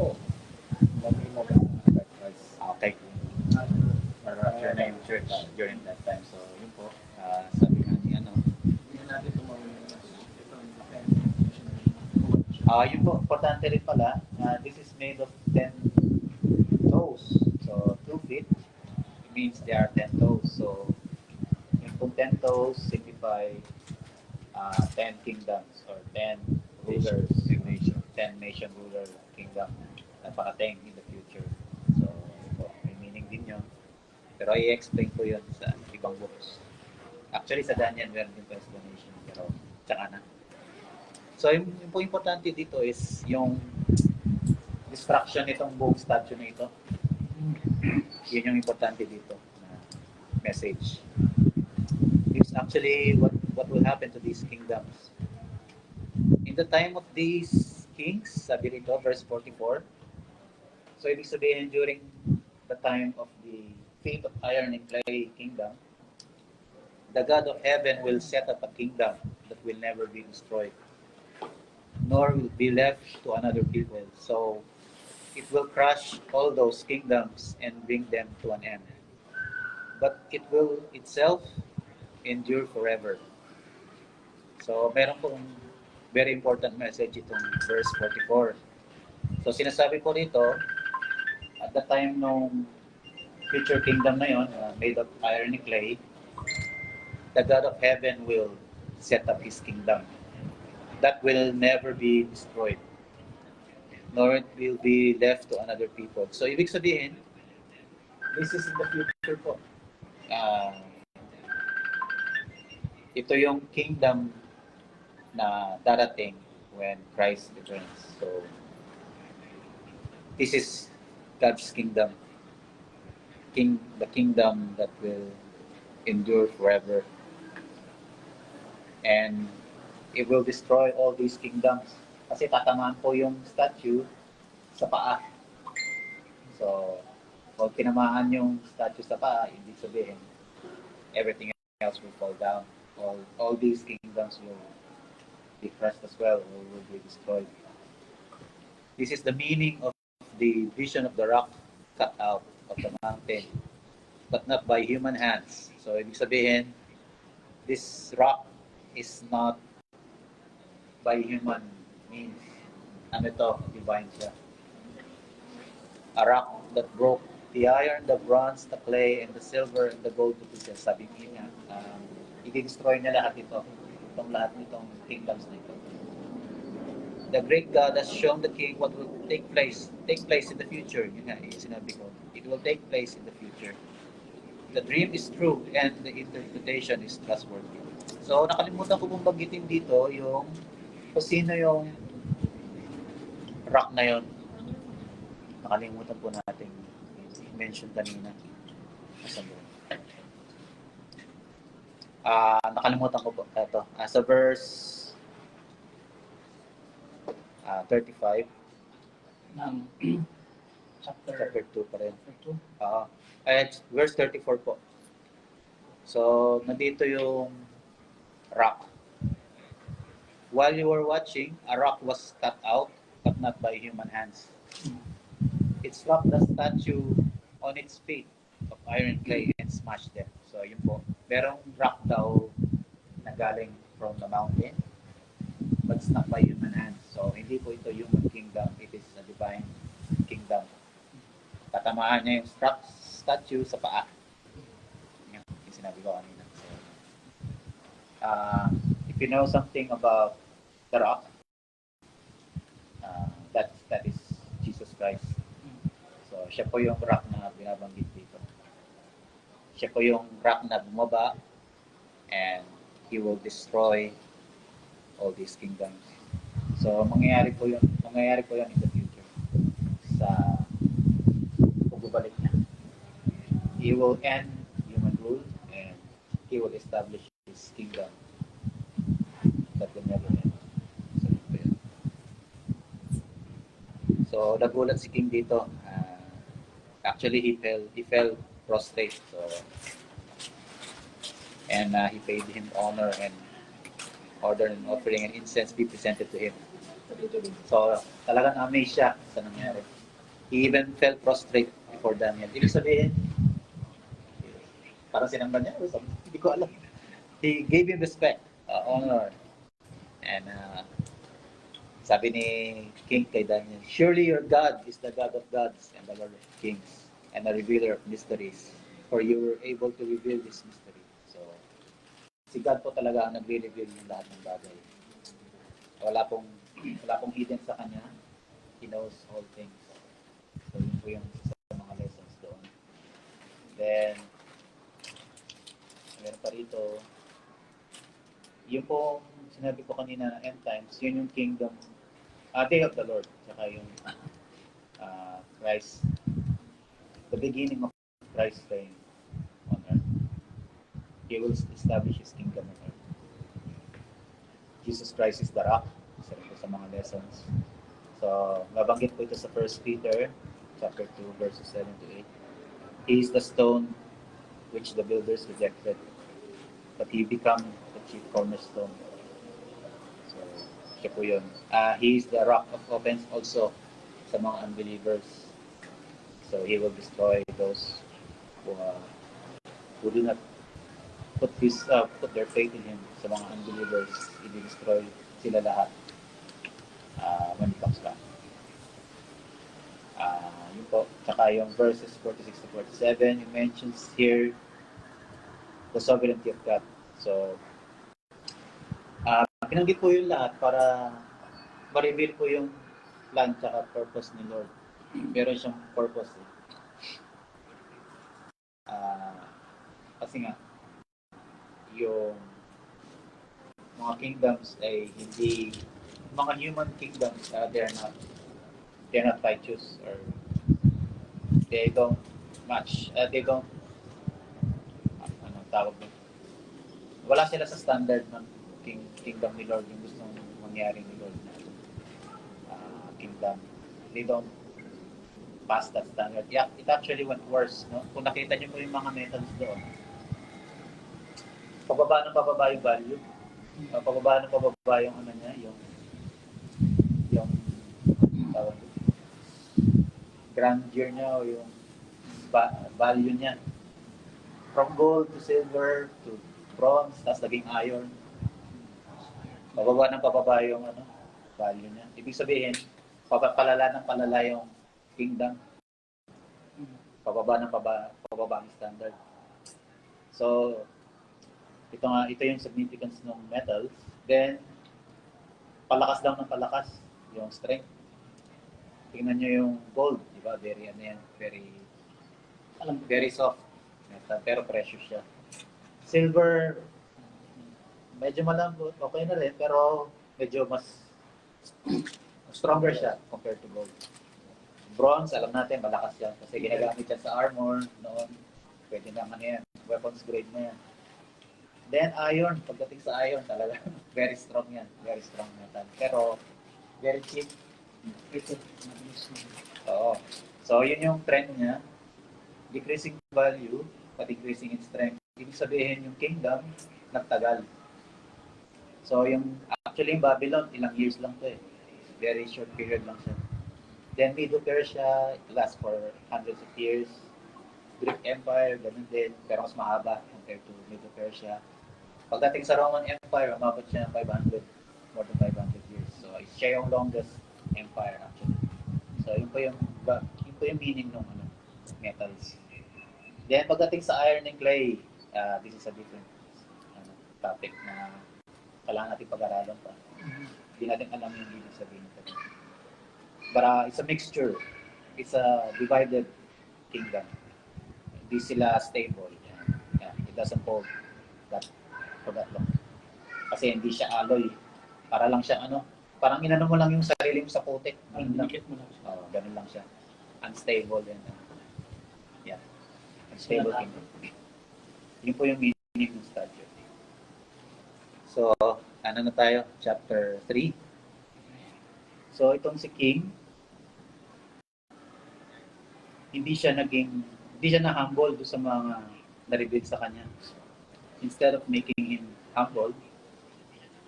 Oh, bago mo ba ang Antichrist? Okay. Mararapture na yung church during that time. So, yun po. Sabi nga ni ano. Hindi natin tumawin itong Yun po, importante rin pala. This is made of 10 toes. So, 2 feet. It means there are 10 toes. So, yung pong 10 toes signify 10 kingdoms or 10 rulers, 10 nation ruler kingdom na parating in the future. So, may meaning din yun. Pero i-explain ko yun sa ibang books. Actually, sa Daniel, meron din po explanation. Pero, tsaka na. So, yung po importante dito is yung destruction nitong buong statue na ito. Yun yung importante dito na message. It's actually what will happen to these kingdoms. In the time of these kings, sabi rito, verse 44, so ibig sabihin during the time of the feet of iron and clay kingdom, the God of heaven will set up a kingdom that will never be destroyed, nor will be left to another people. So it will crush all those kingdoms and bring them to an end. But it will itself endure forever. So, meron pong very important message itong verse 44. So, sinasabi po dito, at the time nung future kingdom na yun, made of iron and clay, the God of heaven will set up His kingdom. That will never be destroyed, nor it will be left to another people. So, ibig sabihin, this is in the future po. Ito yung kingdom na darating when Christ returns. So, this is God's kingdom. The kingdom that will endure forever. And it will destroy all these kingdoms. Kasi tatamaan po yung statue sa paa. So, pag tinamaan yung statue sa paa, ibig sabihin, everything else will fall down. All these kingdoms will be crushed as well, or will be destroyed. This is the meaning of the vision of the rock cut out of the mountain, but not by human hands. So, ibig sabihin, this rock is not by human means. Ano ito? Divine siya. A rock that broke the iron, the bronze, the clay, and the silver, and the gold to pieces. Sabi niya, i-destroy niya lahat ito. Itong lahat nitong kingdoms na ito. The great God has shown the king what will take place in the future. Yun nga, sinabi ko. It will take place in the future. The dream is true and the interpretation is trustworthy. So, nakalimutan ko pong bagitin dito yung kung sino yung rock na yun. Nakalimutan po natin mention kanina. Nakalimutan ko po ito. Sa verse 35 ng chapter 2 pa rin. 2. Verse 34 po. So, nandito yung rock. While you were watching, a rock was cut out, but not by human hands. It slapped the statue on its feet of iron clay and smashed them. So, yun po. Merong rock daw na galing from the mountain, but it's not by human hands. So, hindi po ito human kingdom. It is a divine kingdom. Tatamaan niya yung statue sa paa. Yung sinabi ko kanina. So, if you know something about the rock, that is Jesus Christ. So, siya po yung rock na binabanggit dito. Siya po yung rock na bumaba and He will destroy all these kingdoms. So, mangyayari po yun in the future sa pagbabalik niya. He will end human rule and He will establish His kingdom that will never end. So, yun po yun. So, nagulat si King dito. Actually, he fell prostrate. So, and he paid him honor and ordered an offering and incense be presented to him. So, talagang amazed siya sa nangyari. He even fell prostrate before Daniel. Ibig sabihin, parang sinamba niya, hindi ko alam. He gave him respect, honor, and sabi ni King kay Daniel, surely your God is the God of gods and the Lord of kings and a revealer of mysteries, for you were able to reveal this mystery. So, si God po talaga ang nagre-reveal ng lahat ng bagay. Wala pong hidden sa kanya. He knows all things. So, yun po yung isa sa mga lessons doon. Then, meron pa rito, yun po sinabi ko kanina na end times, yun yung kingdom, day of the Lord, tsaka yung Christ, the beginning of Christ's reign on earth. He will establish His kingdom on earth. Jesus Christ is the rock, isa rin po sa mga lessons. So, mabanggit po ito sa 1 Peter chapter 2, verses 7 to 8. He is the stone which the builders rejected, but He become the chief cornerstone. So, siya po yun. He is the rock of offense also sa mga unbelievers. So, He will destroy those who do not put their faith in Him. Sa mga unbelievers, He will destroy sila lahat when He comes back. Yun po. Tsaka yung verses 46 to 47, it mentions here the sovereignty of God. So, pinanggit po yung lahat para ma-reveal po yung plan tsaka purpose ni Lord. Meron siyang purpose eh. Kasi nga, yung mga kingdoms ay hindi, mga human kingdoms, they're not righteous or they don't match, they don't, anong tawag nito? Wala sila sa standard ng kingdom ni Lord, yung gustong mangyari ni Lord na kingdom. They don't pass that standard. Yeah, it actually went worse. No? Kung nakita niyo po yung mga methods doon, pababa yung value. Pababa yung ano niya, yung tawag, grandeur niya o yung value niya. From gold to silver to bronze, tapos naging iron. Pababa yung value niya. Ibig sabihin, palala yung kingdom. Pababa ang standard. So, ito yung significance ng metals. Then, palakas lang ng palakas yung strength. Tingnan nyo yung gold, di ba? Very soft metal, pero precious siya. Silver, medyo malambot, okay na rin, pero medyo mas stronger siya compared to gold. Bronze, alam natin, malakas yan kasi ginagamit yan sa armor noon. Pwede naman yan, weapons grade na yan. Then iron, pagdating sa iron talaga, very strong yan, very strong metal. Pero very cheap. Oo. So yun yung trend niya, decreasing value, pa-decreasing in strength. Ibig sabihin yung kingdom, nagtagal. So actually yung Babylon, ilang years lang to eh. Very short period lang siya. Then Medo-Persia, it lasts for hundreds of years. Greek Empire, ganun din, pero mas mahaba compared to Medo-Persia. Pagdating sa Roman Empire, umabot siya ng more than 500 years. So siya yung longest empire actually. So yun po yung meaning ng metals. Then pagdating sa iron and clay, this is a different topic na kailangan natin pag-aralan pa. Hindi natin alam yung ibig sabihin nito. But it's a mixture. It's a divided kingdom. Hindi sila stable. Yeah, it doesn't hold that for that long. Kasi hindi siya alloy. Para lang siya parang inano mo lang yung sarili mo sa putik. Ang dikit mo lang siya. Ganun lang siya. Unstable and yeah. Unstable kingdom. Yun po yung meaning ng statue. So, ano na tayo? Chapter 3. So, itong si King, hindi siya na-humble do sa mga na-reveal sa kanya. Instead of making him humble,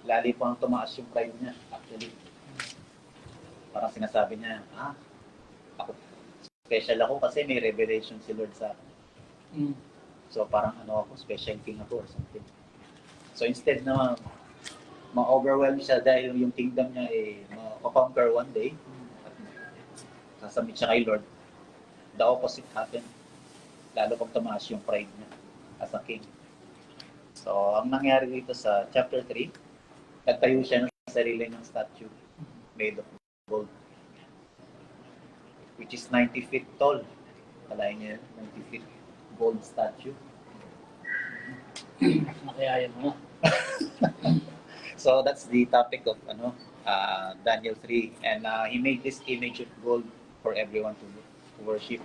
lali po ang tumaas yung pride niya, actually. Parang sinasabi niya, ako, special ako kasi may revelation si Lord sa akin. So parang ako, special king ako or something. So instead na ma-overwhelm siya dahil yung kingdom niya ma-conquer one day, sasamit siya kay Lord, the opposite happened. Lalo pang tumaas yung pride niya as a king. So ang nangyari dito sa chapter 3, nagtayo siya ng sarili ng statue made of gold, which is 90 feet tall. Kalahin niya yun, 90 feet gold statue. Nakayayan mo. So that's the topic of Daniel 3, and he made this image of gold for everyone to worship.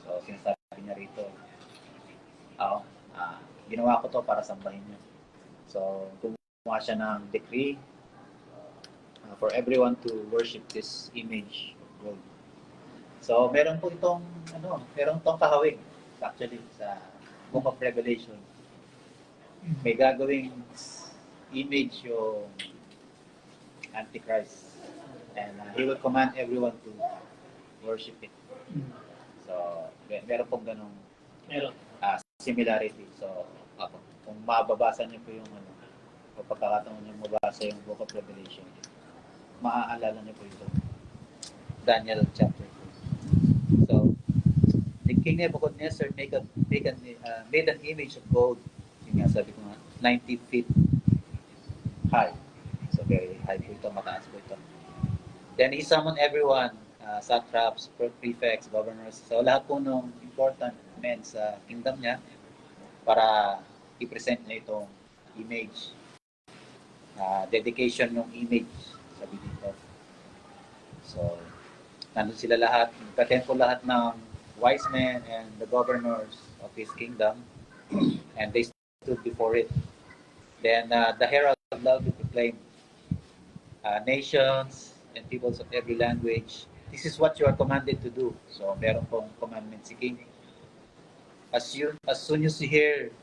So sinasabi niya rito, ginawa ko to para sambahin niyo. So gumawa siya ng decree for everyone to worship this image of gold. So meron po itong meron tong kahawig actually sa Book of Revelation. May gagawing image yung Antichrist, and he will command everyone to worship it. So meron pong ganong similarity. So kung mababasa niyo po yung o pagkakataon niyo mabasa yung Book of Revelation, maaalala niyo po ito. Daniel chapter 2. So the King Nebuchadnezzar made an image of gold. Yung nga sabi ko nga, 90 feet high. So very high po ito, mataas po ito. Then he summoned everyone, satraps, prefects, governors, so lahat po ng important men sa kingdom niya para i-present niya itong image. Dedication ng image, sabi dito. So, nandun sila lahat, nagka-tempo lahat ng wise men and the governors of his kingdom, and they stood before it. Then the herald loudly proclaimed, nations and peoples of every language, this is what you are commanded to do. So meron pong commandment si King. As soon as you hear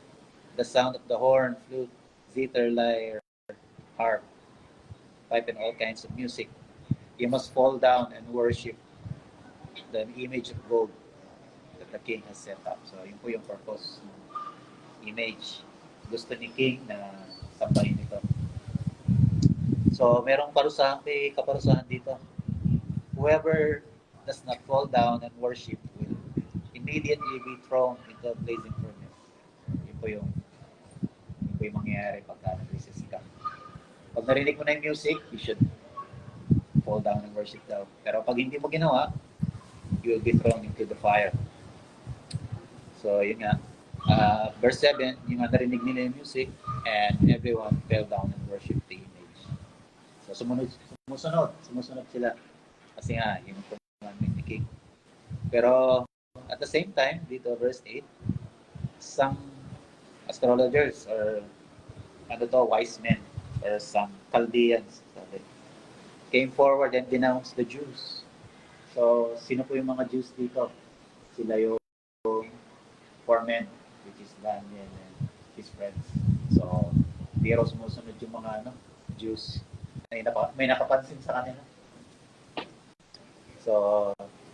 the sound of the horn, flute, zither, lyre, harp, pipe, and all kinds of music, you must fall down and worship the image of gold that the king has set up. So yun po yung purpose ng image. Gusto ni King na sambahin ito. So merong kaparusahan dito. Whoever does not fall down and worship will immediately be thrown into a blazing furnace. Yun po yung mangyayari pagka nag-resist ka. Pag narinig mo na yung music, you should fall down and worship daw. Pero pag hindi mo ginawa, you will be thrown into the fire. So yun nga. Verse 7, yung narinig nila yung music, and everyone fell down and worshiped the image. So sumusunod sila. Kasi nga, yun ang commandment ni King. Pero at the same time, dito verse 8, some astrologers or wise men or some Chaldeans came forward and denounced the Jews. So sino po yung mga Jews dito? Sila yung 4 men, which is Daniel and his friends. So pero sumusunod yung mga Jews. May nakapansin sa kanila. So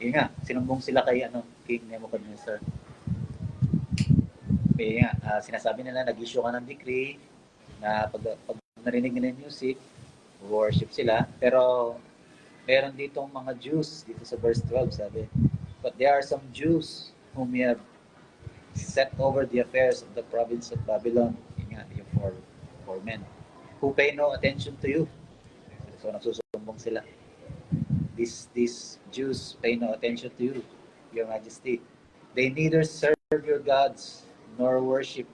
yun nga, sinumbong sila kay King Nebuchadnezzar. May sinasabi nila, nag-issue ka ng decree na pag narinig nila yung music, worship sila. Pero meron ditong mga Jews, dito sa verse 12 sabi, but there are some Jews whom you have set over the affairs of the province of Babylon. Yun nga, yung four men who pay no attention to you. So nagsusumbong sila. These Jews pay no attention to you, Your Majesty. They neither serve your gods nor worship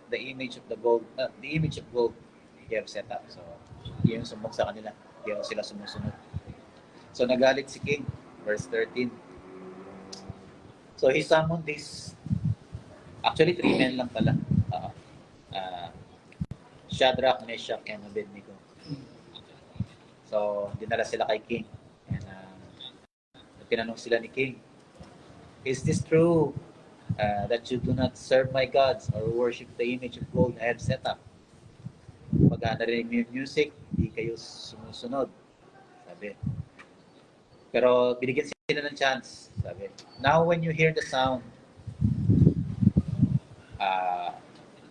the image of gold you have set up. So, yun yung sumbong sa kanila. Yun sila sumusunod. So, nagalit si King. Verse 13. So, he summoned these, actually 3 men lang pala. Shadrach, Meshach, and Abednego. So, dinala sila kay King. And tinanong sila ni King, is this true that you do not serve my gods or worship the image of gold I have set up? Pag narinig mo yung music, hindi kayo sumusunod. Sabi. Pero binigyan sila ng chance. Sabi. Now when you hear the sound,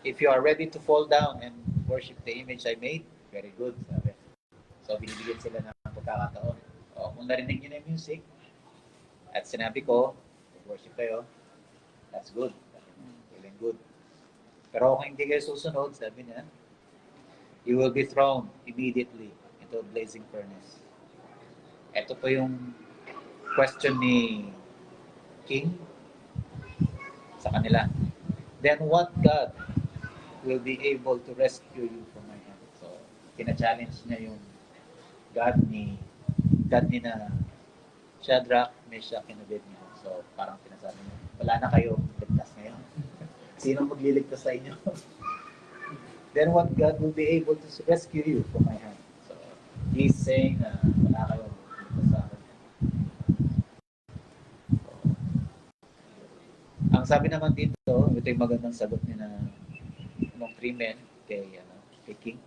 if you are ready to fall down and worship the image I made, very good. Sabi. So binibigyan sila ng pagkakataon. O, kung narinig nyo na yung music, at sinabi ko, worship kayo, that's good. Feeling good. Pero kung hindi kayo susunod, sabi niya, you will be thrown immediately into a blazing furnace. Ito po yung question ni King sa kanila. Then what God will be able to rescue you from my hand? So, kina-challenge niya yung God ni na Shadrach, Meshach, and Abednego. So, parang pinasabi niya, wala na kayong ligtas ngayon. Sino magliligtas sa inyo? Then what God will be able to rescue you from my hand. So, he's saying na wala kayong ligtas sa akin. So, ang sabi naman dito, ito yung magandang sagot niya na ng 3 men kay King.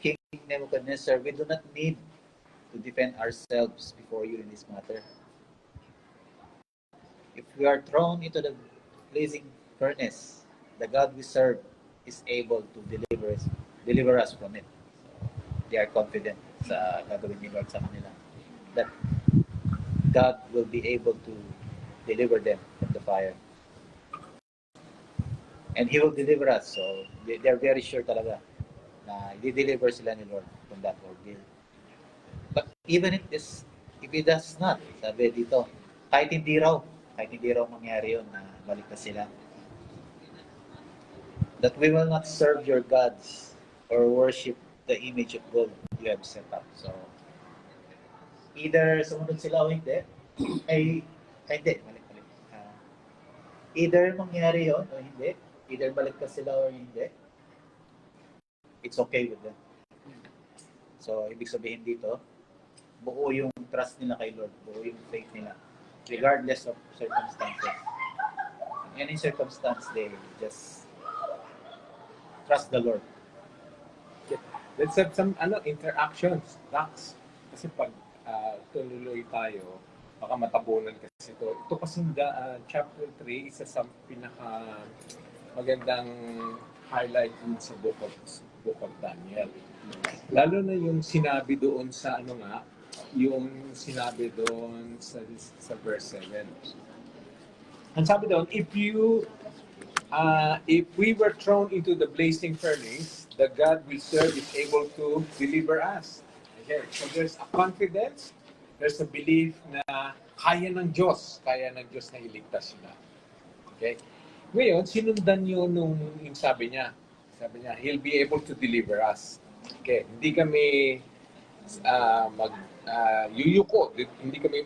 King Nebuchadnezzar, we do not need to defend ourselves before you in this matter. If we are thrown into the blazing furnace, the God we serve is able to deliver us from it. So, they are confident sa gagawin ni Lord sa kanila that God will be able to deliver them from the fire. And He will deliver us. So, they are very sure talaga na i-deliver sila ni Lord from that ordeal. But even if it does not, sabi dito, kahit hindi raw mangyari yun na baligtas sila, that we will not serve your gods or worship the image of gold you have set up. So, either sumunod sila o hindi, hindi, mali. Either mangyari yun o hindi, either baligtas sila o hindi, it's okay with them. So, ibig sabihin dito, buo yung trust nila kay Lord, buo yung faith nila, regardless of circumstances. In any circumstance, they just trust the Lord. Let's have some interactions, Dax. Kasi pag tuloy tayo, baka matabunan kasi ito. Ito kasi chapter 3, isa sa pinaka magandang highlight din sa book of Daniel. Lalo na yung sinabi doon sa yung sinabi doon sa verse 7. Ang sabi doon, if we were thrown into the blazing furnace, the God we serve is able to deliver us. Okay, so there's a confidence, there's a belief na kaya ng Diyos na iligtas sila. Okay? Ngayon, sinundan yun yung sabi niya. Sabi niya, He'll be able to deliver us. Okay, hindi kami yuyuko, hindi kami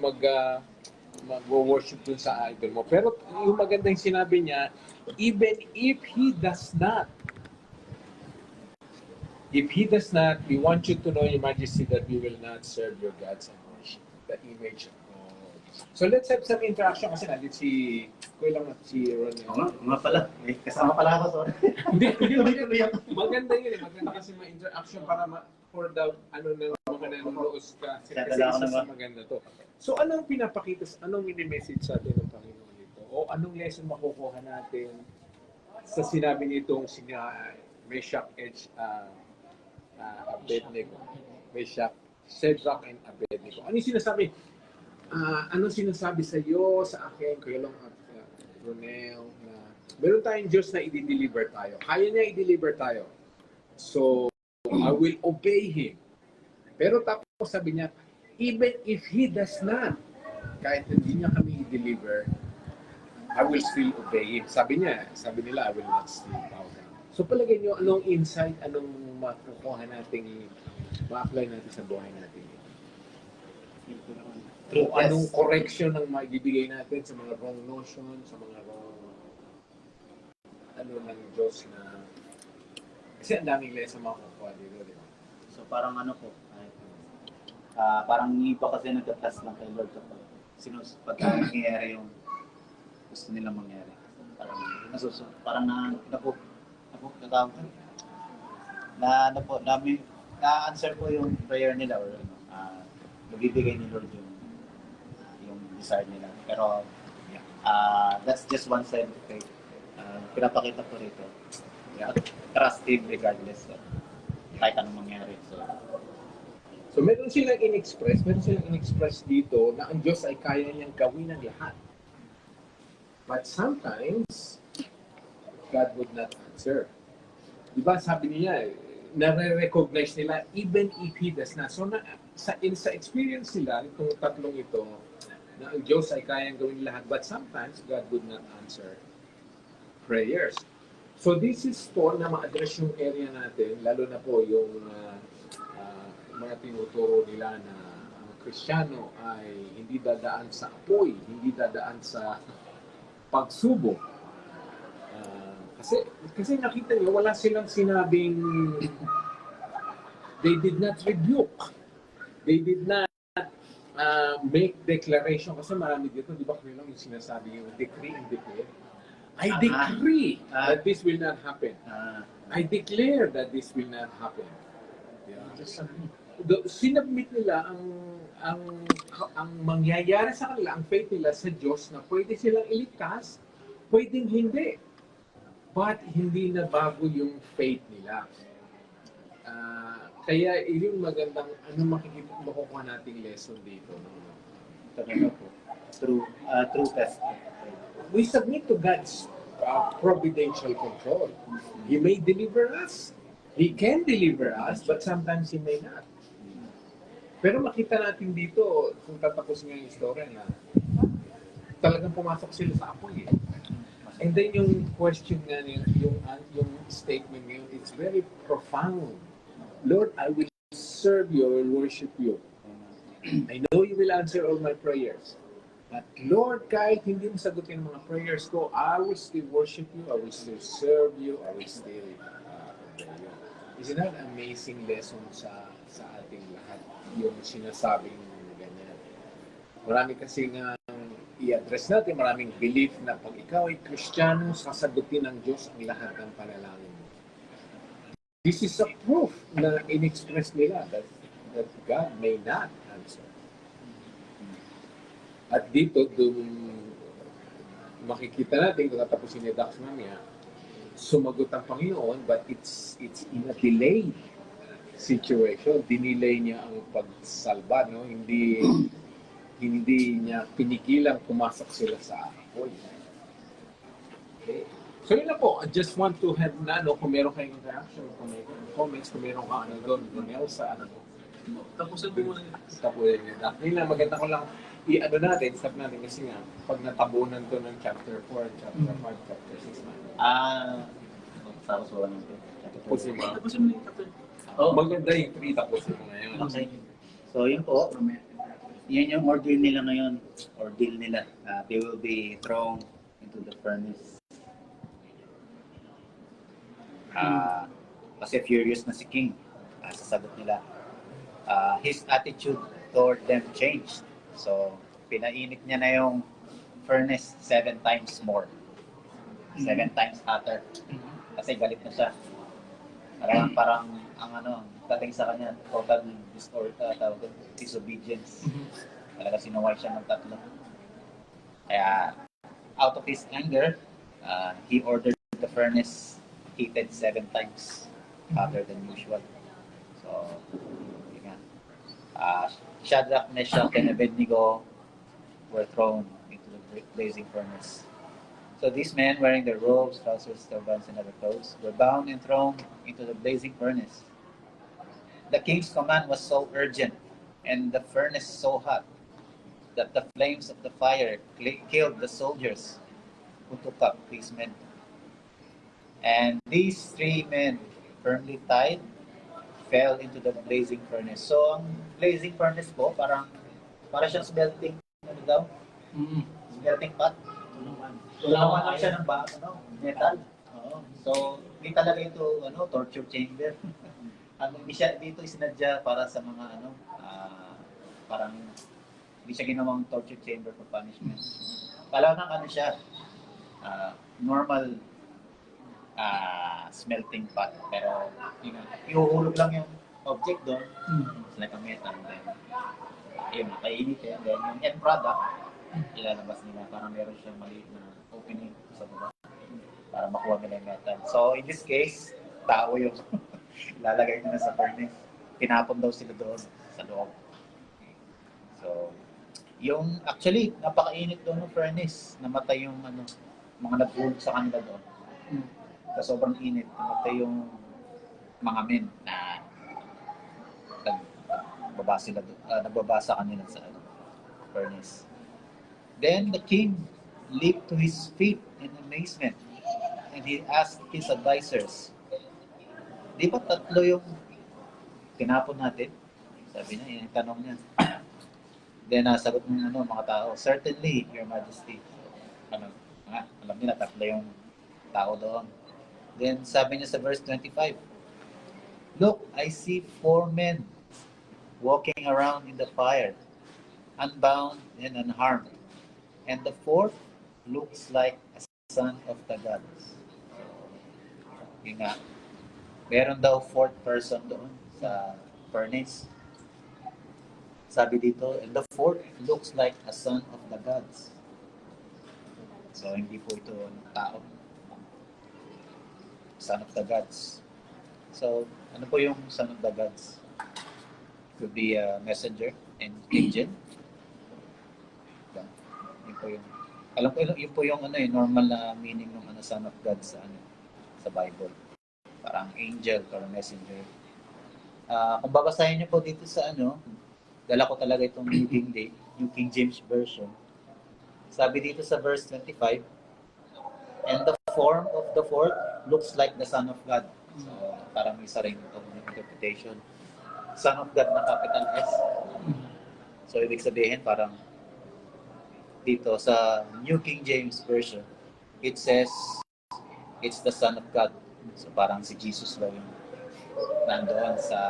mag-worship dun sa idol mo. Pero yung magandang sinabi niya, even if He does not, we want you to know, Your Majesty, that we will not serve your gods and worship the image of God. So let's have some interaction kasi nalit si Ron. Nga pala, may kasama pala ako, sorry. Hindi. Maganda yun eh. Maganda kasi ma-interaction para for the mga nanonood ka. Kasi isa sa maganda to. So anong pinapakita, anong mini-message sa atin ng Panginoon dito? O anong lesson makukuha natin sa sinabi nitong Meshach, Abednego? Meshach, Shadrach, and Abednego. Ano yung sinasabi? ano sinasabi sa iyo, sa akin, Kuya Long at Ronel, na meron tayong Diyos na i-deliver tayo. Kaya niya i-deliver tayo. So, I will obey Him. Pero tapos sabi niya, even if He does not, kahit hindi niya kami i-deliver, I will still obey Him. Sabi nila, I will not still bow down. So palagay niyo, anong insight, anong makukuha natin, ma-apply natin sa buhay natin? True, Kung anong yes. correction ang maibibigay natin sa mga wrong notion, sa mga wrong ng Diyos na kasi ang daming lesson makukuha dito, di ba? So parang ano po, parang iba kasi nagtatas lang kay Lord kapag pagka nangyayari yung gusto nilang mangyari. Parang natawag na-answer po yung prayer nila or nabibigay ni Lord yung desire nila. Pero that's just one side of faith. Pinapakita po rito. Trust Him regardless of kahit anong mangyari. So meron silang in-express dito na ang Diyos ay kaya niyang gawin ang lahat. But sometimes, God would not answer. Diba sabi niya, nare-recognize nila even if He does not. So sa experience nila, itong tatlong ito, na ang Diyos ay kayang gawin lahat, but sometimes God would not answer prayers. So this is po na ma-address yung area natin, lalo na po yung mga tinuturo nila na ang Kristiyano ay hindi dadaan sa apoy, hindi dadaan sa pagsubok. Kasi nakita niyo, wala silang sinabing they did not rebuke. They did not make declaration. Kasi marami dito, di ba kami lang yung sinasabi yung decree and declare. I decree that this will not happen. I declare that this will not happen. Yeah. Sinabmit nila ang mangyayari sa kanila, ang faith nila sa Diyos na pwede silang iligtas, pwedeng hindi. But hindi na bago yung faith nila. Kaya yung magandang makukuha nating lesson dito. Talaga po. True test. We submit to God's providential control. He may deliver us. He can deliver us, but sometimes He may not. Pero makita natin dito, kung tatapos nga yung istorya na talagang pumasok sila sa apoy. And then yung question nga nila, yung statement ngayon, it's very profound. Lord, I will serve you, I will worship you. I know you will answer all my prayers. But Lord, kahit hindi mo sagutin mga prayers ko, I will still worship you, I will still serve you, I will still obey you. Isn't that an amazing lesson sa ating lahat? Yung sinasabing ganyan. Marami kasi nga i-address natin, maraming belief na pag ikaw ay Kristiyano, sasagutin ng Diyos ang lahat ng panalangin mo. This is a proof na in-express nila that God may not answer. At dito, makikita natin kung tatapusin ni Dax mamaya, sumagot ang Panginoon, but it's in a delayed situation. Dinelay niya ang pagsalba, no? Hindi niya pinigilang pumasok sila sa apoy. Okay. So yun na po. I just want to have kung meron kayong reaction, kung may comments, kung meron ka doon, sa tapusin mo muna. Tapusin niya. Yun lang, maganda ko lang stop natin kasi nga, pag natabunan to ng chapter 4, chapter 5, chapter 6 na. Tapos wala nang Tapusin mo. Tapusin mo yung chapter. Maganda yung 3, tapusin mo ngayon. Okay. So yun po, yan yung ordeal nila ngayon. Ordeal nila. They will be thrown into the furnace. Kasi furious na si King. Sasagot nila. His attitude toward them changed. So, pinainit niya na yung furnace 7 times more. 7 times hotter. Kasi galit na siya. Parang ang dating sa kanya, total disobedience. Talaga sinuway siya ng 3. Kaya, out of his anger, he ordered the furnace heated 7 times hotter than usual. So, yun nga. Shadrach, Meshach, and Abednego were thrown into the blazing furnace. So these men, wearing their robes, trousers, turbans, and other clothes, were bound and thrown into the blazing furnace. The king's command was so urgent, and the furnace so hot, that the flames of the fire killed the soldiers who took up these men. And these three men, firmly tied, fell into the blazing furnace. So ang blazing furnace po, para siyang smelting, ano daw? Smelting pot. Tunawan lang siya ng metal. Oo. So, hindi talaga ito torture chamber. Hindi siya dito isinadya para sa mga parang hindi siya ginawang torture chamber for punishment. Talagang siya, normal smelting pot. Pero, ihuhulog lang yung object doon. It's like a metal. Then, yun, kainitin. Then, yung end product, ilalabas nila. Parang meron siyang maliit na opening sa baba para makuha nila yung metal. So, in this case, tao yung ilalagay nila sa furnace. Tinapon daw sila doon sa loob. So, yung actually, napakainit doon ng furnace. Namatay yung mga nag-hold sa kanila doon. Sa sobrang init, namatay yung mga men na nagbabasa kanila sa furnace. Then the king leaped to his feet in amazement and he asked his advisors, di ba tatlo yung tinapon natin? Sabi niya, yung tanong niya. Then sagot ng mga tao, certainly, Your Majesty. Alam nila, tatlo yung tao doon. Then sabi niya sa verse 25, look, I see 4 men walking around in the fire, unbound and unharmed. And the 4th looks like a son of the gods. Yun nga, meron daw 4th person doon sa furnace. Sabi dito, and the 4th looks like a son of the gods. So, hindi po ito tao. Son of the gods. So, ano po yung son of the gods? Could be a messenger and angel. Yun po yung, alam ko yun po yung normal na meaning ng son of God sa Bible. Parang angel or messenger. Kung babasahin niyo po dito sa dala ko talaga itong New King James Version. Sabi dito sa verse 25, and the form of the 4th looks like the Son of God. So, parang isa rin itong interpretation. Son of God na capital S. So, ibig sabihin parang dito sa New King James Version, it says it's the Son of God. So, parang si Jesus daw yung nandoon sa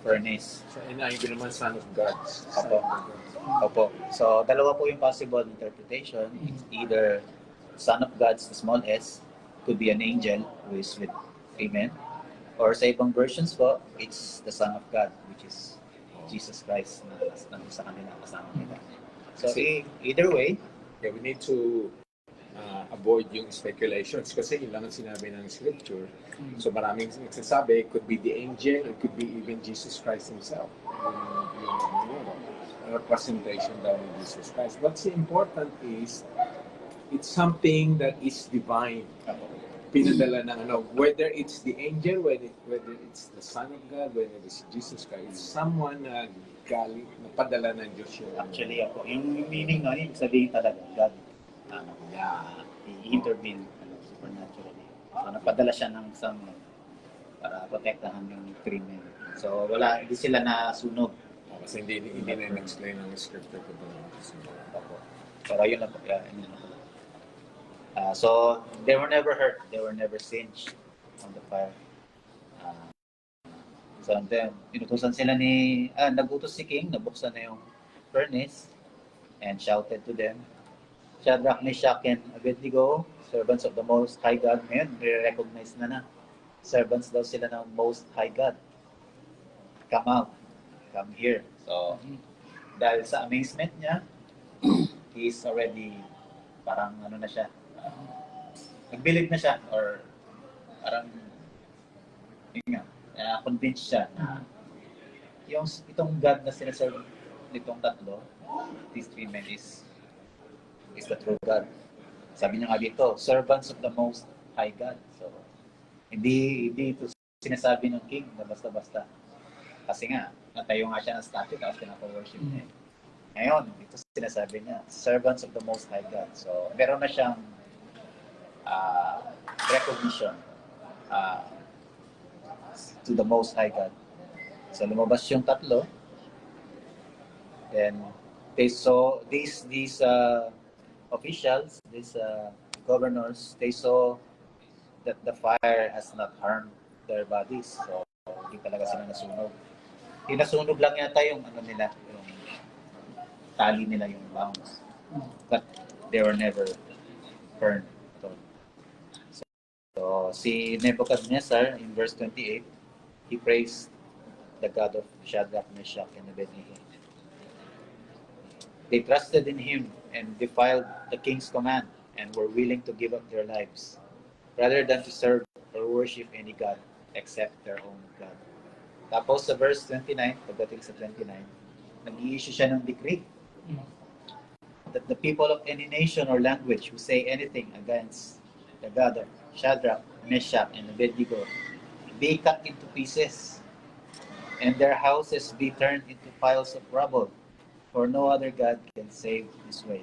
furnace. So, inayin ko naman Son of God. Opo. So, dalawa po yung possible interpretation. It's either Son of God, the small s, could be an angel who is with Amen. Or sa ibang versions po, it's the Son of God, which is Jesus Christ na nandun sa kanila, kasama nila. So, either way, we need to avoid yung speculations kasi yun lang ang sinabi ng scripture. So maraming nagsasabi, it could be the angel, it could be even Jesus Christ himself. Yung representation daw ng Jesus Christ. What's important is, it's something that is divine. Pinadala ng whether it's the angel, whether it's the Son of God, whether it's Jesus Christ, it's someone na galing, napadala ng Diyos yun. Actually, yung meaning yung sabihin talaga, God, i-intervene supernaturally. So, napadala siya ng isang para protektahan yung 3 men. So, hindi sila nasunog. Kasi hindi na explain ng scripture ko doon. Pero yun na po. So, they were never hurt. They were never singed on the fire. So, then, inutusan sila nagutos si King, nabuksan na yung furnace and shouted to them, Shadrach, Meshach, and Abednego, servants of the Most High God. Ngayon, recognize na servants daw sila ng Most High God. Come out. Come here. So, dahil sa amazement niya, he's already, parang na siya, nag-believe na siya, or parang, convinced siya na itong God na sinaserve nitong tatlo, these three men is the true God. Sabi niya nga dito, servants of the Most High God. So, hindi ito sinasabi ng king na basta-basta. Kasi nga, natayo nga siya ng statue tapos pinapa-worship niya. Ngayon, ito sinasabi niya, servants of the Most High God. So, meron na siyang recognition to the Most High God. So, lumabas yung tatlo. Then, they saw these officials, these governors, they saw that the fire has not harmed their bodies. So, hindi talaga sila nasunog. Nasunog lang yata yung ano nila, yung tali nila, yung bounds. But they were never burned. So si Nebuchadnezzar in verse 28, he praised the God of Shadrach, Meshach, and Abednego. They trusted in him and defied the king's command and were willing to give up their lives rather than to serve or worship any God except their own God. Tapos sa verse 29, pagdating sa 29, nag-i-issue siya ng decree that the people of any nation or language who say anything against the God of Shadrach, Meshach, and Abednego be cut into pieces and their houses be turned into piles of rubble, for no other God can save this way.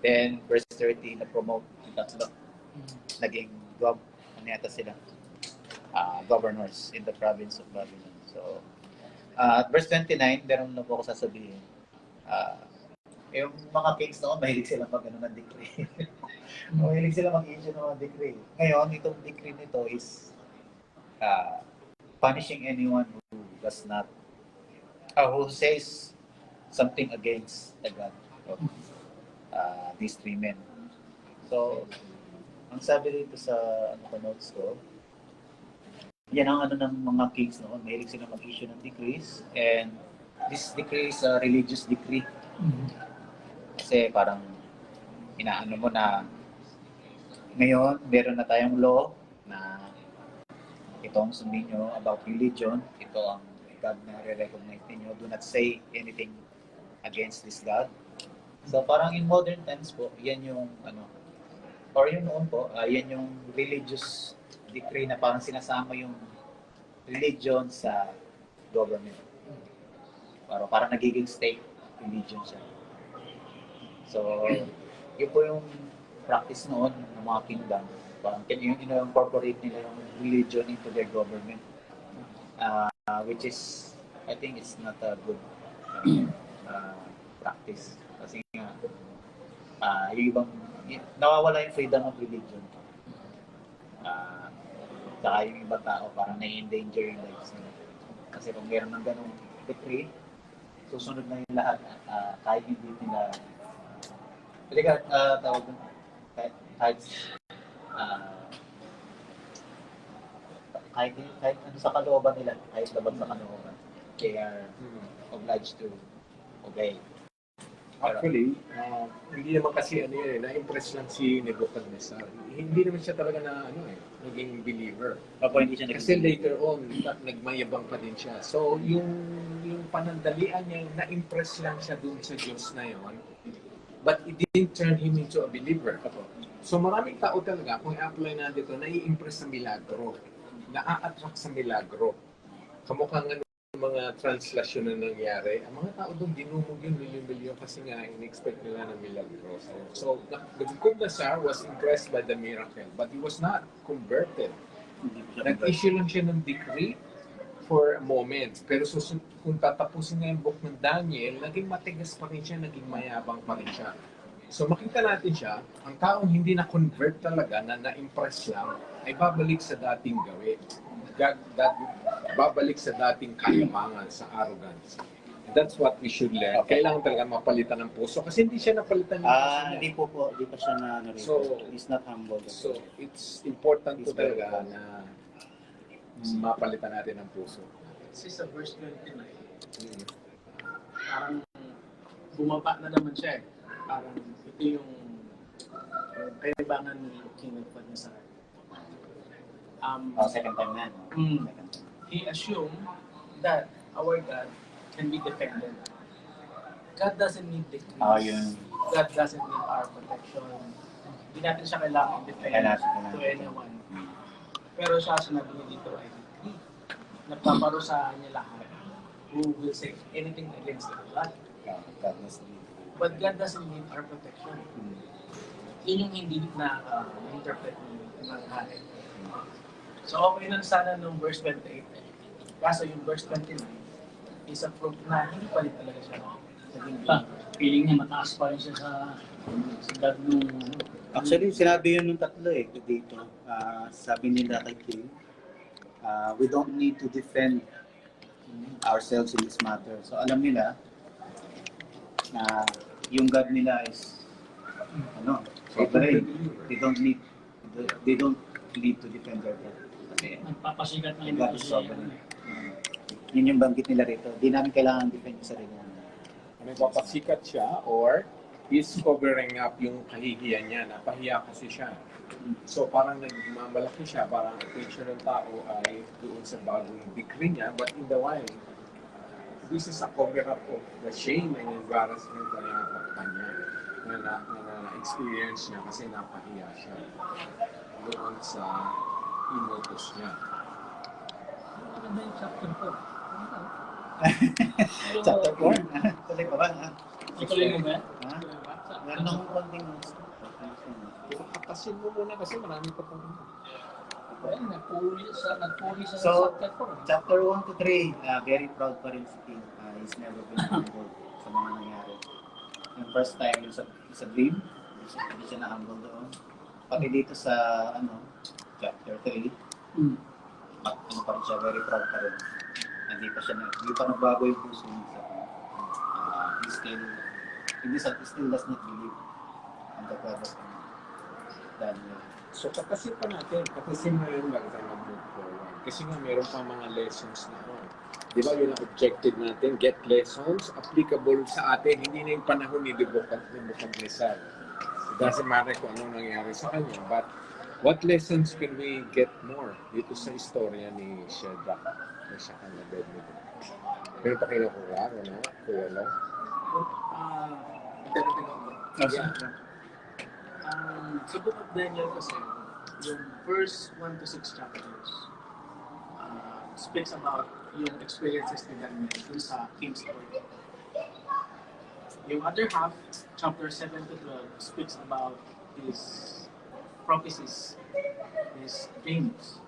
Then, verse 30, na-promote yung tatlo. Naging sila, governors in the province of Babylon. So, verse 29, meron na po ako sasabihin. Yung mga kings noon, mahilig sila ng decree. Mahilig sila mag-issue ng mga decree. Ngayon, itong decree nito is punishing anyone who does not, who says something against the God of these three men. So, ang sabi dito sa notes ko, yan ang ng mga kings noon. Mahilig sila mag-issue ng decrees, and this decree is a religious decree. Kasi parang inaano mo na ngayon meron na tayong law na itong sundin nyo about religion. Ito ang God na re-recognize ninyo. Do not say anything against this God. So parang in modern times po, yan yung or yun noon po, yan yung religious decree na parang sinasama yung religion sa government. Parang nagiging state religion siya. So, yun po yung practice noon ng mga kingdom. Parang incorporate nila yung religion into their government. Which is, I think it's not a good practice. Kasi nga, yung ibang, nawawala yung freedom of religion. Saka yung ibang tao, parang na-endanger yung lives nila. Kasi kung meron ng ganong decree, susunod na yung lahat. Kahit hindi nila tawag doon, kahit ano sa kalooban nila, kahit labag sa kalooban, they are obliged to obey. Actually, hindi naman kasi na-impress lang si Nebuchadnezzar. Hindi naman siya talaga naging believer. Hindi siya kasi later on, nagmayabang pa din siya. So, yung panandalian niya, na-impress lang siya dun sa Diyos na yun. But it didn't turn him into a believer. So maraming tao talaga, kung i-apply na dito, nai-impress sa milagro. Na-attract sa milagro. Kamukha nga mga translasyon na nangyari, ang mga tao doon dinumog yung milyon-milyon kasi nga in-expect nila ng milagro. So Nebuchadnezzar was impressed by the miracle, but he was not converted. Nag-issue lang siya ng decree for a moment. Pero kung tatapusin na yung book ng Daniel, naging matigas pa rin siya, naging mayabang pa rin siya. So makita natin siya, ang taong hindi na-convert talaga, na na-impress lang, ay babalik sa dating gawin. Babalik sa dating kayamangan, sa arrogance. And that's what we should learn. Kailangan talaga mapalitan ng puso. Kasi hindi siya napalitan yung puso niya. Hindi pa siya na So, he's not humble. So, it's important po talaga na mapalitan natin ang puso. Kasi sa verse 29, parang bumaba na naman siya eh. Parang ito yung kailangan ni King Nebuchadnezzar. Second time na. He assumed that our God can be defended. God doesn't need decrees. Yun. God doesn't need our protection. Hindi natin siya kailangan defend Kailangan. to anyone. Pero siya sinabi niya dito ay decree. Nagpaparusahan niya lahat who will say anything against the God. God must be. But God doesn't need our protection. Yun yung hindi na interpret ng hari. So okay lang sana nung verse 28. Kaso yung verse 29 is a proof na hindi pa rin talaga siya naging Feeling niya mataas pa rin siya sa God nung Actually, sinabi yun nung tatlo dito. Sabi nila kay King, we don't need to defend ourselves in this matter. So alam nila na yung God nila is sovereign. They don't need to defend their God. Kasi nagpapasikat na God is sovereign. Yun yung banggit nila rito. Di namin kailangan defend sa sarili namin. Nagpapasikat siya or he's covering up yung kahihiyan niya. Napahiya kasi siya. So parang nagmamalaki siya, parang attention ng tao ay doon sa bagong decree niya. But in the while, this is a cover up of the shame and embarrassment na nakakapag niya na experience niya kasi napahiya siya doon sa inutos niya. maganda yung chapter 4. Chapter 4? Tuloy pa ba? Ituloy mo ba? Ha? Meron akong konting Pakasin mo muna kasi marami pa pang Well, nagpuri siya So, sa chapter 4. chapter 1 to 3, very proud pa rin si King. He's never been humble sa mga nangyari. Yung first time yung sa dream, hindi siya na-humble doon. Pati dito sa chapter 3, pa rin siya, very proud pa rin. Hindi pa nagbago yung puso niya. He still does not believe on the God of Daniel. So patasin pa natin, patasin mo yun bago tayo mag-move forward. Kasi nga meron pa mga lessons na Di ba yun ang objective natin? Get lessons applicable sa atin. Hindi na yung panahon ni Nebuchadnezzar. It doesn't matter kung anong nangyari sa kanya. But what lessons can we get more dito sa istorya ni Shadrach, Meshach, and Abednego? Meron pa kayo nakuha, Kuya Lo? Sa Book of Daniel kasi, yung first 1 to 6 chapters speaks about yung experiences ni Daniel dun sa King's Court. Yung other half, chapter 7 to 12, speaks about his prophecies, his dreams.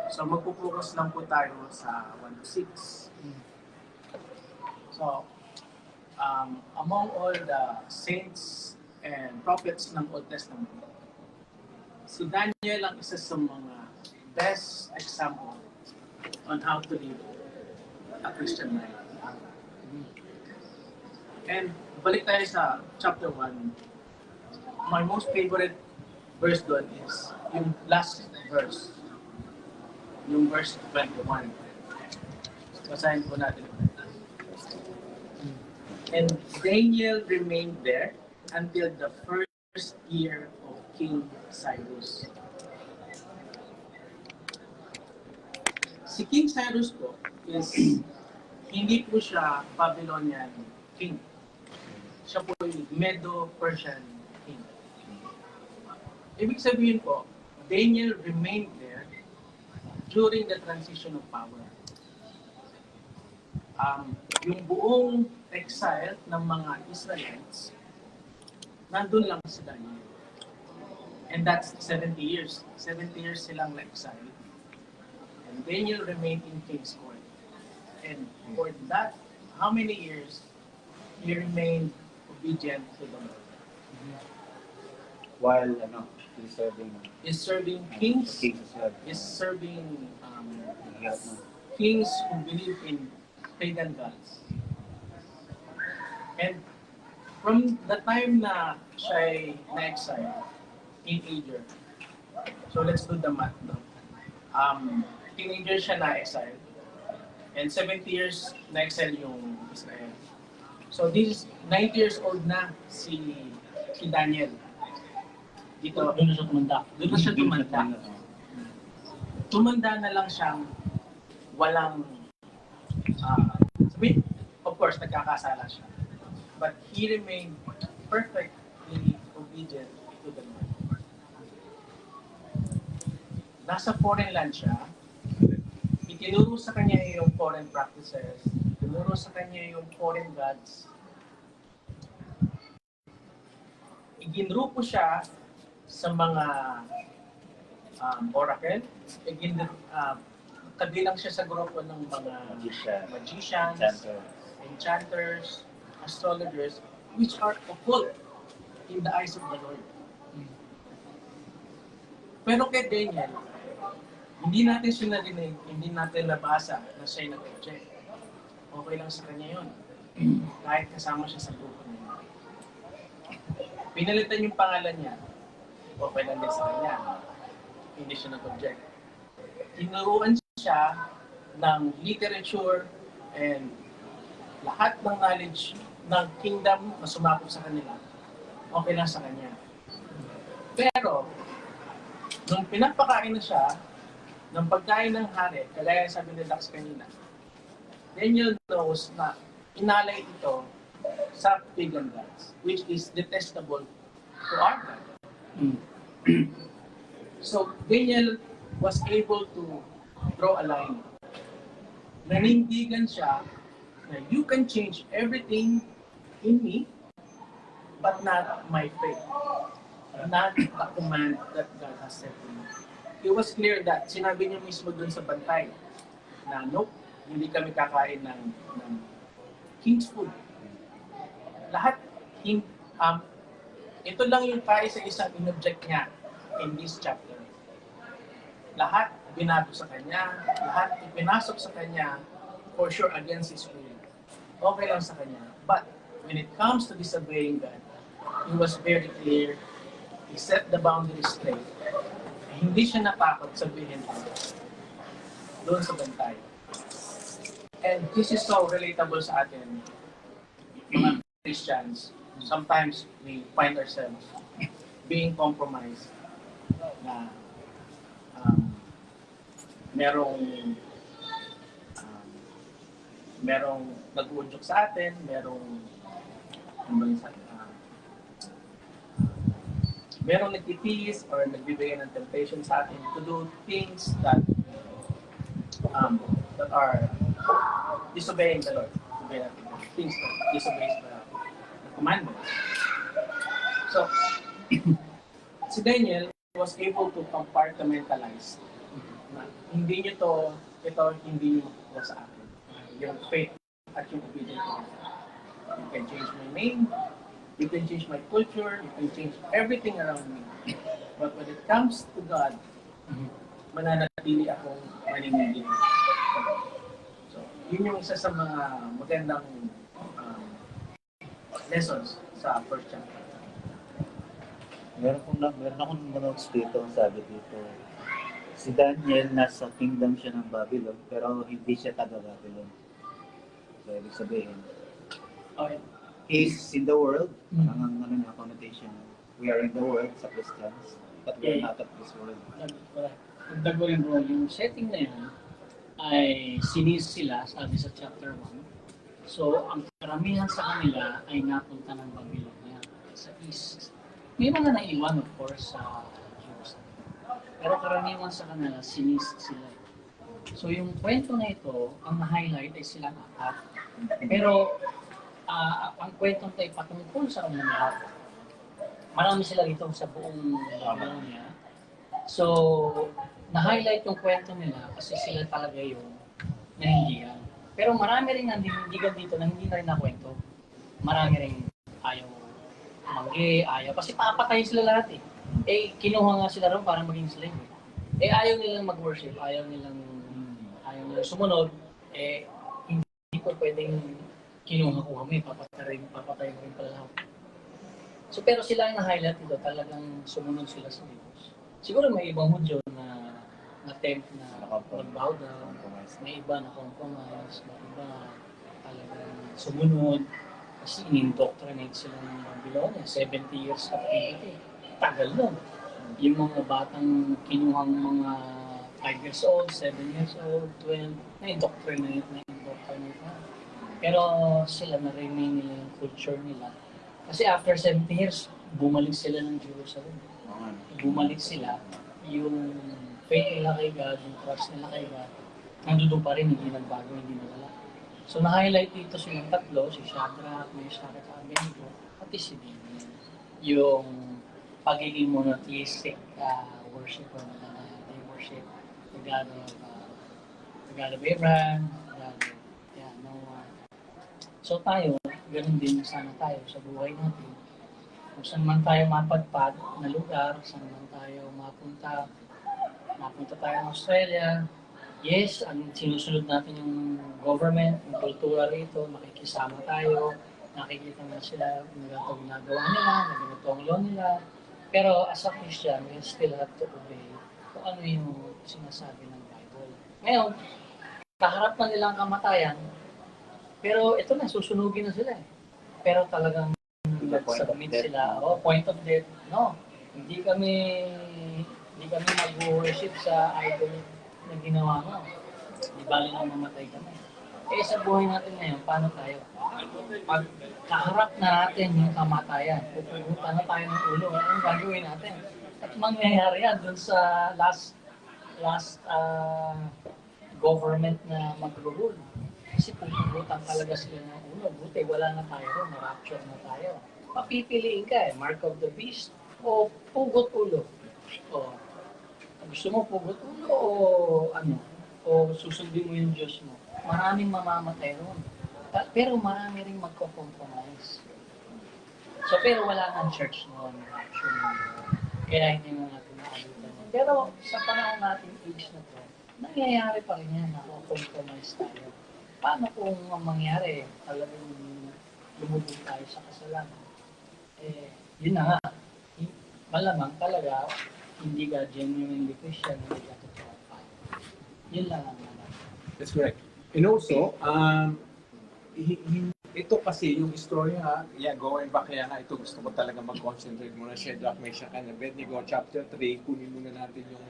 So magpo-focus lang po tayo sa 1 to 6. So, among all the saints and prophets ng Old Testament, si Daniel ang isa sa mga best example on how to live a Christian life. And balik tayo sa chapter 1. My most favorite verse doon is yung last verse. Yung verse 21. Basahin po natin. And Daniel remained there until the first year of King Cyrus. Si King Cyrus po is hindi po siya Babylonian king. Siya po yung Medo-Persian king. Ibig sabihin po, Daniel remained there during the transition of power. Yung buong exile ng mga Israelites, nandun lang si Daniel. And that's 70 years. 70 years silang na-exile. And Daniel remained in King's Court. And for that, how many years he remained obedient to the Lord? While he's Serving kings, as well. is serving Yes, kings who believe in pagan gods. And from the time na siya na-exile, teenager, so let's do the math, no? Teenager siya na-exile, and 70 years na-exile yung Israel. So this is 90 years old na si Daniel. Dito, Doon na siya tumanda. doon na siya tumanda. Tumanda na lang siyang walang, of course, nagkakasala siya. but he remained perfectly obedient to the Lord. Nasa foreign land siya, itinuro sa kanya yung foreign practices, itinuro sa kanya yung foreign gods, iginrupo siya sa mga oracle, kabilang siya sa grupo ng mga magicians, enchanters, astrologers, which are occult in the eyes of the Lord. Pero kay Daniel, hindi natin siya narinig, hindi natin nabasa na siya'y nag-object. Okay lang sa kanya yun. Kahit kasama siya sa grupo niya. Pinalitan yung pangalan niya, okay lang din sa kanya. Hindi siya nag-object. Tinuruan siya ng literature and lahat ng knowledge ng kingdom na sumakop sa kanila. Okay lang sa kanya. Pero, nung pinapakain na siya ng pagkain ng hari, kagaya sabi ni Dax kanina, Daniel knows na inalay ito sa pagan gods, which is detestable to our God. So, Daniel was able to draw a line. Nanindigan siya na you can change everything in me, but not my faith. Not the command that God has set to me. It was clear that sinabi niya mismo dun sa bantay na nope, hindi kami kakain ng king's food. Lahat, ito lang yung kaisa-isang in-object niya in this chapter. Lahat binago sa kanya, lahat ipinasok sa kanya, for sure against his will. Okay lang sa kanya. But when it comes to disobeying God, he was very clear. He set the boundaries straight. Hindi siya natakot sabihin doon sa bantay. And this is so relatable sa atin, mga Christians. Sometimes we find ourselves being compromised na merong nag-uudyok sa atin, merong nagtitiis or nagbibigay ng temptation sa atin to do things that are disobeying the Lord. Things that disobey the commandments. So, si Daniel was able to compartmentalize na hindi nyo ito hindi nyo makuha sa akin. Yung faith at yung obedience. You can change my name, you can change my culture, you can change everything around me. But when it comes to God, mananatili akong maninigil. So, yun yung isa sa mga magandang lessons sa first chapter. Meron akong notes dito, sabi dito, si Daniel nasa kingdom siya ng Babylon, pero hindi siya taga-Babylon. So, ibig sabihin, Okay. he's in the world, parang connotation. We are in the world sa Christians, but we are not of this world. Dagdag ko rin bro, yung setting na yan ay sinis sila, sabi sa chapter 1. So, ang karamihan sa kanila ay napunta ng Babylonia sa east. May mga naiwan, of course, sa Jerusalem. Pero karamihan sa kanila, sinis sila. So, yung kwento na ito, ang na-highlight ay silang apat. Pero, ang kwento nito ay patungkol sa kanila lahat. Marami sila rito sa buong Babylonia. So, na-highlight yung kwento nila kasi sila talaga yung nanindigan. Pero marami rin nanindigan dito na hindi na rin nakwento. Marami rin ayaw ayaw. Kasi papatayin sila lahat eh. Eh, kinuha nga sila rin para maging slave. Eh, ayaw nilang mag-worship, ayaw nilang sumunod. Eh, hindi ko pwedeng kinuha ko kami, papatayin rin pala lahat. So, pero sila ang na-highlight dito, talagang sumunod sila sa Diyos. Siguro may ibang Hudyo na tempt na mag-bow down, may iba na compromise, may iba talagang sumunod. Kasi in-indoctrinate sila ng Babylonia, 70 years captivity. Tagal nun. Yung mga batang kinuhang mga 5 years old, 7 years old, 12, na-indoctrinate na. Pero sila na-remain nila yung culture nila. Kasi after 70 years, bumalik sila ng Jerusalem. Bumalik sila, yung faith nila kay God, yung trust nila kay God, nandoon pa rin, hindi nagbago, hindi nawala. So na-highlight dito silang tatlo, si Shadrach, Meshach at Abednego, pati si Daniel. Yung pagiging monotheistic worshiper na they worship the God of Abraham, the God of Noah. So tayo, ganun din sana tayo sa buhay natin. Kung saan man tayo mapadpad na lugar, saan man tayo mapunta tayo ng Australia, yes, ang sinusunod natin yung government, yung kultura rito, makikisama tayo, nakikita na sila kung ganito ginagawa nila, na ganito ang law nila. Pero as a Christian, we still have to obey kung ano yung sinasabi ng Bible. Ngayon, kaharap na nilang kamatayan, pero ito na, susunugin na sila eh. Pero talagang submit sila, point of death, no, hindi kami mag-worship sa idol na ginawa mo. Di bali na mamatay kami. Eh sa buhay natin ngayon, paano tayo? Pag kaharap na natin yung kamatayan, pupunta na tayo ng ulo, anong gagawin natin? At mangyayari yan dun sa last government na mag-rule. Kasi pupunta talaga sila ng ulo. Buti wala na tayo ron, na-rapture na tayo. Papipiliin ka eh, mark of the beast o pugot ulo. O, gusto mo pugot ulo o ano? O susundin mo yung Diyos mo. Maraming mamamatay ron. Pero marami rin magko-compromise. So, pero wala nang church noon, rapture noon. Kaya hindi mo natin nakalutan. Pero sa panahon natin, age na to, nangyayari pa rin yan, nako-compromise tayo. Paano kung ang mangyari, talagang lumubog tayo sa kasalanan? Eh, yun na nga. Malamang talaga, hindi ka genuinely Christian, hindi ka totoo. Yun lang ang naman. That's correct. And also, ito kasi yung istorya, going back, kaya nga ito gusto ko talaga mag-concentrate muna. Shadrach, Meshach, and Abednego, chapter 3, kunin muna natin yung,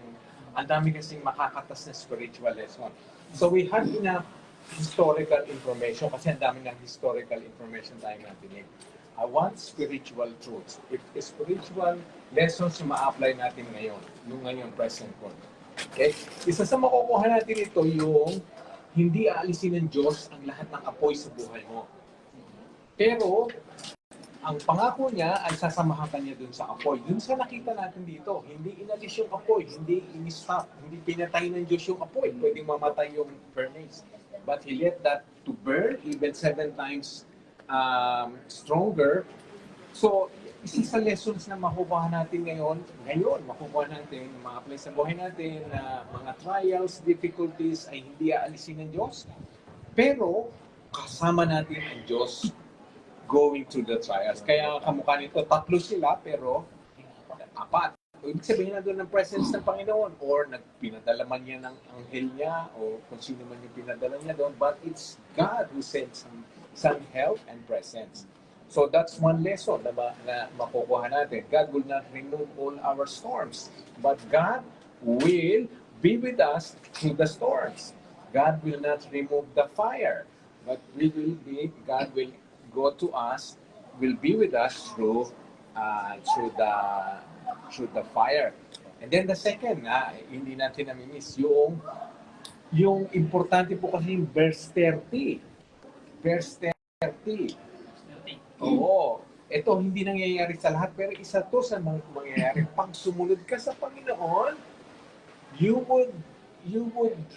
ang dami kasing makakatas na spiritual lesson. So we have enough historical information, kasi ang dami ng historical information tayo natin. I want spiritual truths. If spiritual lessons yung ma-apply natin ngayon, yung ngayon present ko. Okay? Isa sa makukuha natin ito yung hindi aalisin ng Diyos ang lahat ng apoy sa buhay mo. Pero, ang pangako niya ay sasamahan ka niya dun sa apoy. Dun sa nakita natin dito, hindi inalis yung apoy, hindi in-stop, hindi pinatay ng Diyos yung apoy. Pwedeng mamatay yung furnace. But He let that to burn even 7 times stronger. So, isa sa lessons na makukuha natin ngayon, makukuha natin, ma-apply sa buhay natin na mga trials, difficulties ay hindi aalisin ng Diyos. Pero, kasama natin ang Diyos going through the trials. Kaya kamukha nito, 3 sila, pero 4. Ibig sabihin na doon ng presence ng Panginoon or pinadala man niya ng anghel niya o kung sino man yung pinadala niya doon, but it's God who sends some help and presence. So that's one lesson na makukuha natin. God will not remove all our storms, but God will be with us through the storms. God will not remove the fire, but God will go to us, will be with us through the fire. And then the second, hindi natin namimiss, yung importante po kasi yung verse 30. Verse 30. Oo. Ito hindi nangyayari sa lahat, pero isa to sa mangyayari. Pag sumunod ka sa Panginoon, you would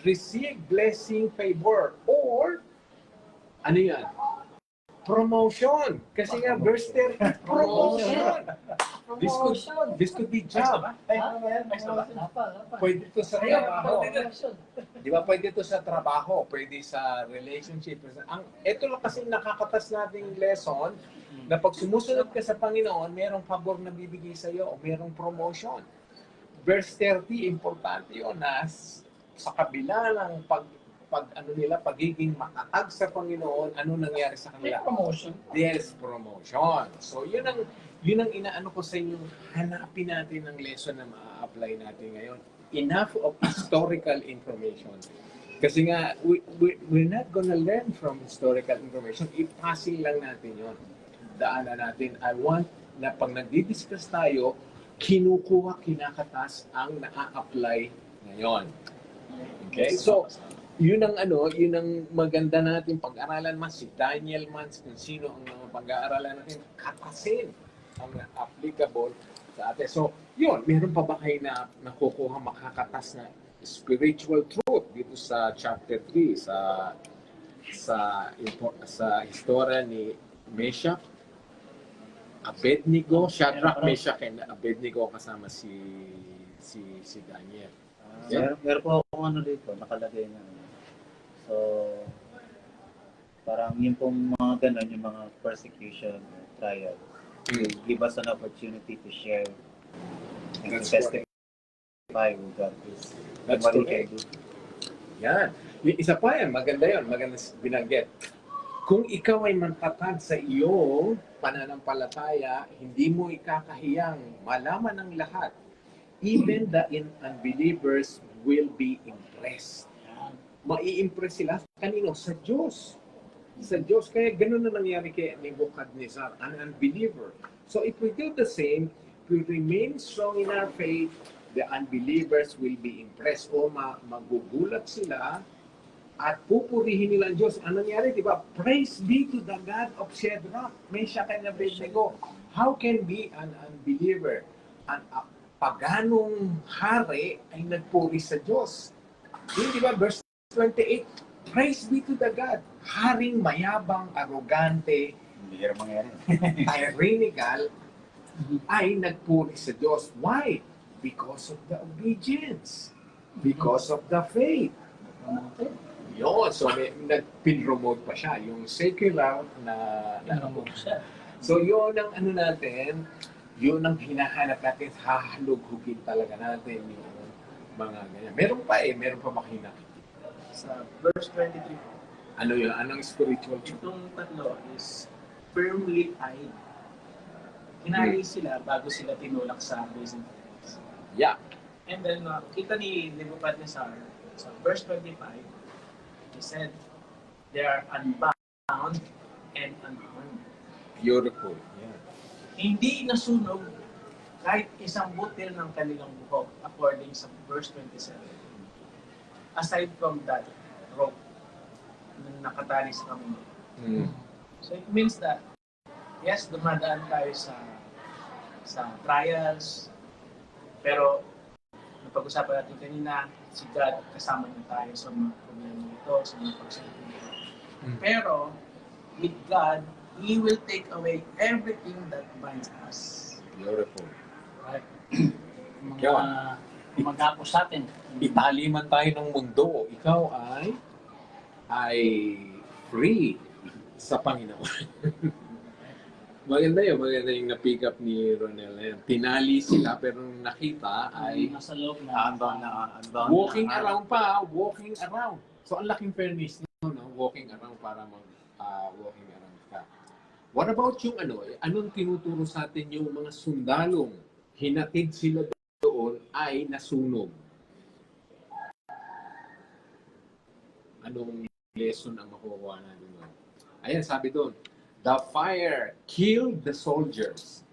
receive blessing, favor, or ano yan? Promotion. Kasi nga, verse 30, promotion. This could be job. Pwede ito sa trabaho. Di ba? Pwede ito sa trabaho. Pwede sa relationship. Ito lang kasi nakakatas nating lesson na pag sumusunod ka sa Panginoon, merong pabor na bibigay sa iyo o merong promotion. Verse 30, importante yun na sa kabila ng pagiging makatag sa Panginoon, ano nangyari sa kanila? Promotion. Yes, promotion. So, yun ang inaano ko sa inyo, hanapin natin ang lesson na ma-apply natin ngayon. Enough of historical information. Kasi nga, we're not gonna learn from historical information. I-passing lang natin yon. Daanan natin. I want na pag nagdi-discuss tayo, kinukuha, kinakatas ang naa-apply ngayon. Okay? So, yun ang yun ang maganda natin pag-aralan man, si Daniel man, kung sino ang mga pag-aaralan natin, katasin ang applicable sa atin. So, yun, meron pa ba kayo na nakukuha makakatas na spiritual truth dito sa chapter 3 sa istorya ni Meshach, Abednego, Shadrach, Meshach, and Abednego kasama si Daniel. Meron po akong ano dito, nakalagay na. So, parang yung pong mga ganun, yung mga persecution, trial, give us an opportunity to share and That's to testify who God is. That's what He correct. can do. Yan. Yung isa pa yan, maganda yan, maganda binanggit. Kung ikaw ay mantatag sa iyong pananampalataya, hindi mo ikakahiyang malaman ng lahat. Even the unbelievers will be impressed. Mai-impress sila kanino? Sa Diyos. Sa Diyos. Kaya ganun na nangyari kay Nebuchadnezzar, an unbeliever. So if we do the same, if we remain strong in our faith, the unbelievers will be impressed o magugulat sila at pupurihin nila ang Diyos. Ano nangyari, di ba? Praise be to the God of Shadrach, Meshach, and Abednego. How can be an unbeliever? An paganong hari ay nagpuri sa Diyos. Yun, di ba? Verse 28, praise be to the God. Haring mayabang, arrogante, Hindi hirap mangyari. tyrannical, ay nagpuri sa Diyos. Why? Because of the obedience. Because of the faith. Yun. So, nag-pin-promote pa siya. Yung secular na siya. So, yun ang ano natin, yun ang hinahanap natin, hahalughugin talaga natin yung mga ganyan. Meron pa makina. Sa verse 23 po, Ano yun? Anong spiritual truth? itong tatlo is firmly tied. Hinali sila bago sila tinulak sa brazen furnace. Yeah. And then, kita ni Nebuchadnezzar sa verse 25, he said, they are unbound and unharmed. Beautiful. Yeah. Hindi nasunog kahit isang butil ng kanilang buhok according sa verse 27. Aside from that rope na nakatali sa kamay. Mm. So it means that, yes, dumadaan tayo sa trials, pero napag-usapan natin kanina, si God kasama niya tayo sa mga problema ito, sa mga pagsalitin ito. Mm. Pero, with God, He will take away everything that binds us. Beautiful. Right. Mga Yawan. mag-apo sa atin. Itali man tayo ng mundo, ikaw ay free sa Panginoon. maganda yung na-pick up ni Ronel. Tinali sila pero nung nakita ay Nasa loob na. Unbound. walking around. So ang laking fairness no, walking around para walking around ka. What about yung anong tinuturo sa atin yung mga sundalong hinatid sila doon ay nasunog? Anong lesson ang makukuha natin doon? Ayan, sabi doon, the fire killed the soldiers.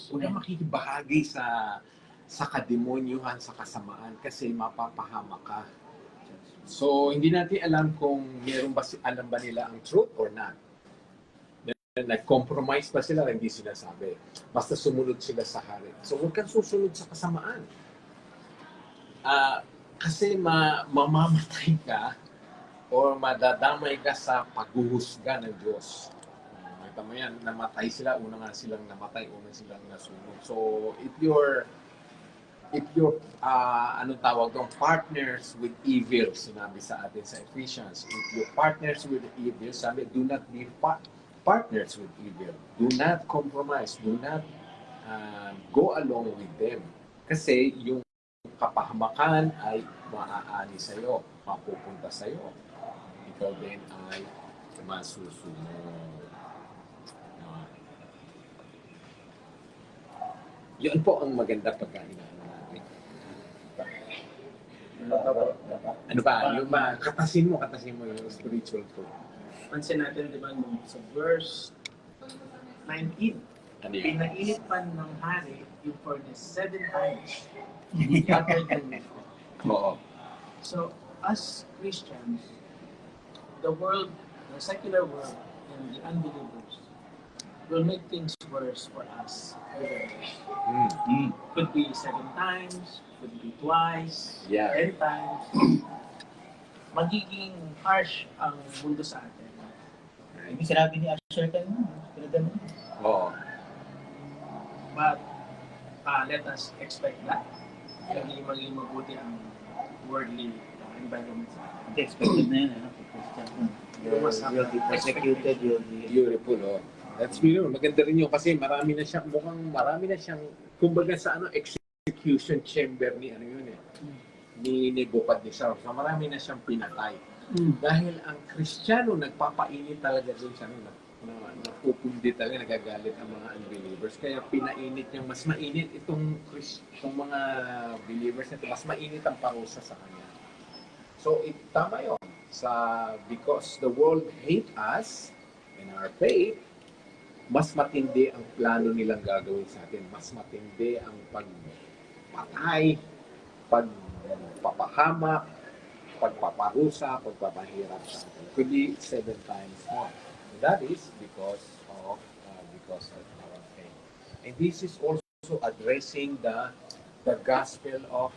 Huwag kang makikibahagi sa kademonyuhan, sa kasamaan kasi mapapahama ka. So, hindi natin alam kung alam ba nila ang truth or not. Nag-compromise pa sila, hindi sinasabi. Basta sumunod sila sa hari. So, huwag kang susunod sa kasamaan. Kasi mamamatay ka or madadamay ka sa paghuhusga ng Diyos. Kita mo yan, namatay sila, una nga silang namatay, una silang nasunog. So, if you're anong tawag doon, partners with evil, sinabi sa atin sa Ephesians. If you're partners with evil, sabi, do not be partners with evil. Do not compromise. Do not go along with them. Kasi yung kapahamakan ay maaani sa'yo, mapupunta sa'yo. Ikaw din ay masusunod. Yun po ang maganda pagkain natin. Ano ba? Yung katasin mo yung spiritual food. Pansin natin, di ba, nung sa verse 19, Ano yun? pinainit pa ng hari yung furnace 7 times hotter than before. Oo. So, as Christians, the world, the secular world, and the unbelievers will make things worse for us. Could be 7 times, could be twice, Yeah. 10 times. Magiging harsh ang mundo sa atin. Yung sinabi ni Asher kanina, pinagano. Oo. But let us expect that. Hindi maging mabuti ang worldly environment sa atin. Hindi, expected na yun, ano? You'll be persecuted, you'll be... Beautiful, oh. That's beautiful. Maganda rin yun kasi marami na siyang, kumbaga sa execution chamber ni ano yun eh. Ni Nebuchadnezzar. So marami na siyang pinatay. Dahil ang Kristiyano nagpapainit talaga dun sa napupundi talaga, nagagalit ang mga unbelievers. Kaya pinainit niya, mas mainit itong mga believers na ito, mas mainit ang parusa sa kanya. So, tama yun. Because the world hate us and our faith, mas matindi ang plano nilang gagawin sa atin. Mas matindi ang pagpatay, pagpapahamak, pagpaparusa, pagpapahirap sa atin. Could be 7 times more. And that is because of our faith. And this is also addressing the gospel of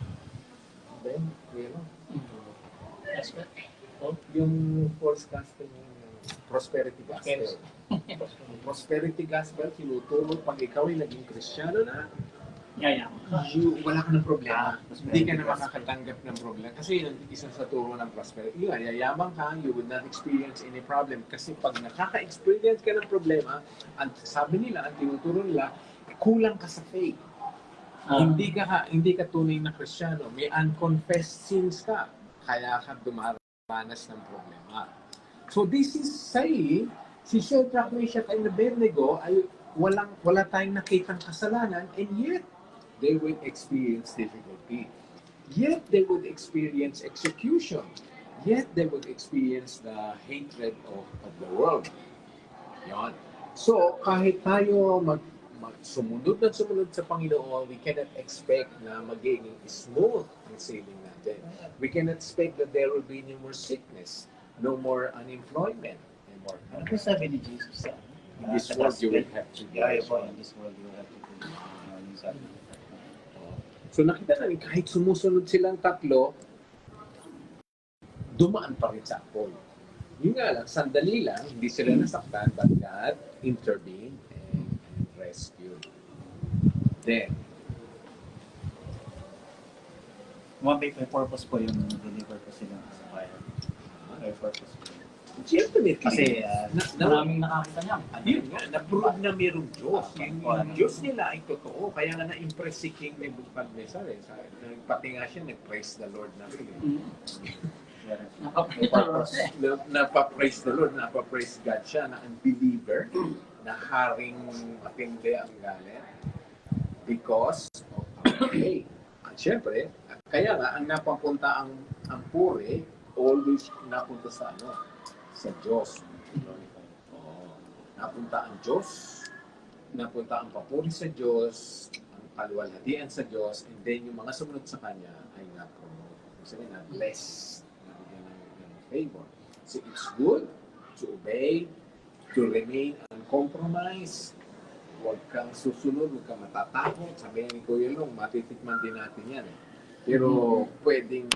yung false gospel, yung prosperity gospel. Prosperity gospel, tinuturo pag ikaw ay naging Kristiyano na, wala ka ng problema. Hindi ka na makakatanggap ng problema. Kasi yun ang isang sa turo ng prosperity. Yun, yayaman ka, you would not experience any problem. Kasi pag nakaka-experience ka ng problema, ang sabi nila, ang tinuturo nila, kulang ka sa faith. Hindi ka tunay na Kristiyano. May unconfessed sins ka. Kaya ka dumaranas ng problema. So this is saying, si Shadrach, Meshach, and Abednego ay wala tayong nakitang kasalanan, and yet they will experience difficulty. Yet they would experience execution. Yet they would experience the hatred of the world. Yan. So, kahit tayo sumunod sa Panginoon, we cannot expect na magiging smooth ang sailing natin. We cannot expect that there will be no more sickness, no more unemployment, and more. Ano po sabi ni Jesus sa In this world, you will have to do. in this world, you will have to do. Yung sabi niya. So nakita namin, kahit sumusunod silang tatlo, dumaan pa rin sa apoy. Yun nga lang, sandali lang, hindi sila nasaktan, but God intervened and rescued them. May purpose po yung deliver ko sila sa fire. May purpose po. Definitely. Kasi Maraming nakakita niya. Yun nga, na-prove na mayroong Diyos. Yung Diyos nila ay totoo. Kaya nga na-impress si King Nebuchadnezzar. Pati nga siya, nag-praise the Lord na rin. Napa-praise the Lord, napa-praise God siya na unbeliever, na haring matindi ang galit because of our faith. At syempre, kaya nga, ang napapunta ang puri, always napunta sa sa Diyos. Napunta ang Diyos, napunta ang papuri sa Diyos, ang kaluwalhatian sa Diyos, and then yung mga sumunod sa Kanya ay na-promote. Kasi na-bless, nabigyan ng favor. So it's good to obey, to remain uncompromised, huwag kang susunod, huwag kang matatakot. Sabi ni Kuya Long, matitikman din natin yan. Pero pwedeng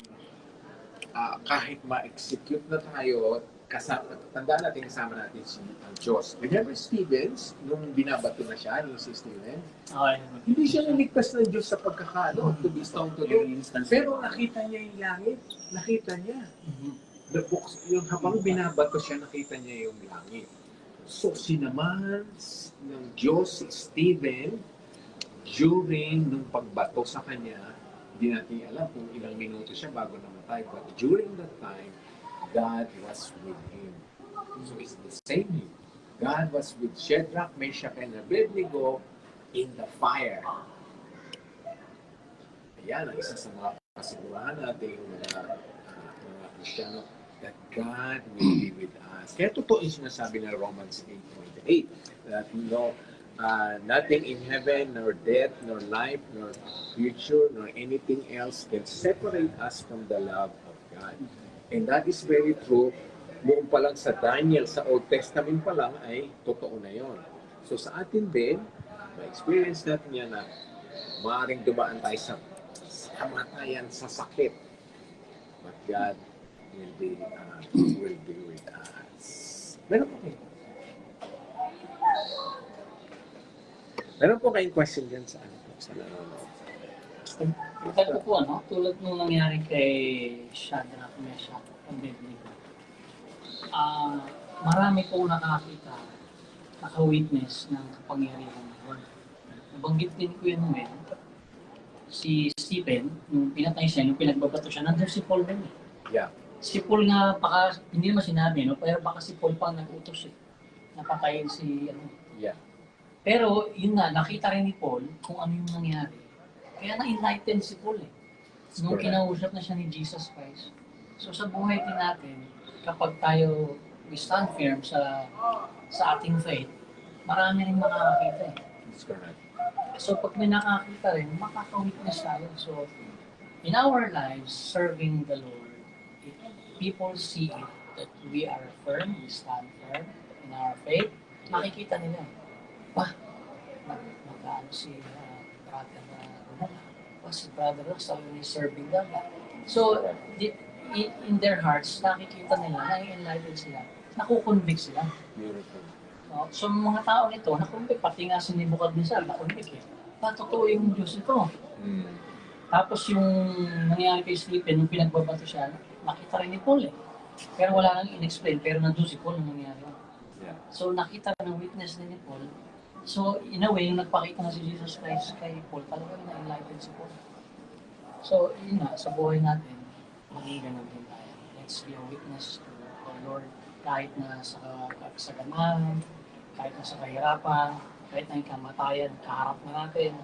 kahit ma-execute na tayo, tandaan natin kasama natin ang Diyos. Remember Stevens, nung binabato na siya, yung si Stephen, hindi siya naligtas ng Diyos sa pagkakaano, to be stoned to death. Pero nakita niya yung langit, nakita niya. Yung habang binabato siya, nakita niya yung langit. So, sinamahan ng Diyos si Stephen during nung pagbato sa kanya. Hindi natin alam kung ilang minuto siya bago namatay. But during that time, God was with him. So it's the same here. God was with Shadrach, Meshach, and Abednego in the fire. yan ang isa sa mga kasigurahan natin mga Kristiyano, that God will be with us. Kaya totoo yung sinasabi ng Romans 8:28 that nothing in heaven, nor death, nor life, nor future, nor anything else can separate us from the love of God. And that is very true. Noong pa lang sa Daniel, sa Old Testament pa lang, ay totoo na yon. So sa atin din, ma-experience natin yan na maaaring dumaan tayo sa kamatayan, sa sakit. But God will be with us. Meron po kayong question dyan sa nanonood. Kahit ko po, tulad nung nangyari kay Shadrach, Meshach, Abednego. Marami po nakakita, naka-witness ng kapangyarihan ng Lord. Nabanggit din ko yun ngayon. Si Stephen, nung pinatay siya, nung pinagbabato siya, nandun si Paul din eh. Yeah. Si Paul nga, hindi naman sinabi, pero baka si Paul pang nag-utos eh. Napatayin si, Yeah. Pero, yun nga, nakita rin ni Paul kung ano yung nangyari. Kaya na-enlighten si Paul eh. Nung kinausap na siya ni Jesus Christ. So sa buhay din natin, kapag tayo we stand firm sa ating faith, marami rin makakakita eh. That's correct. So pag may nakakita rin, makaka-witness tayo. So in our lives, serving the Lord, if people see it, that we are firm, we stand firm in our faith, makikita nila. Nag-ano si brother si brother Rox, always serving God. So in their hearts, nakikita nila, na-enlighten sila, nakukonvict sila. Beautiful. So mga tao nito, nakonvict, pati nga si Nebuchadnezzar, nakonvict eh. Totoo yung Diyos ito. Tapos yung nangyari kay Stephen, yung pinagbabato siya, nakita rin ni Paul eh. Pero wala nang in-explain, pero nandun si Paul nung nangyari. Yeah. So nakita ng witness din ni Paul. So in a way, yung nagpakita na si Jesus Christ kay Paul, talagang na-enlighten si Paul. So yun nga, sa buhay natin, maging ganun din tayo. Let's be a witness to our Lord kahit na sa kasaganahan, kahit na sa kahirapan, kahit na yung kamatayan, kaharap na natin,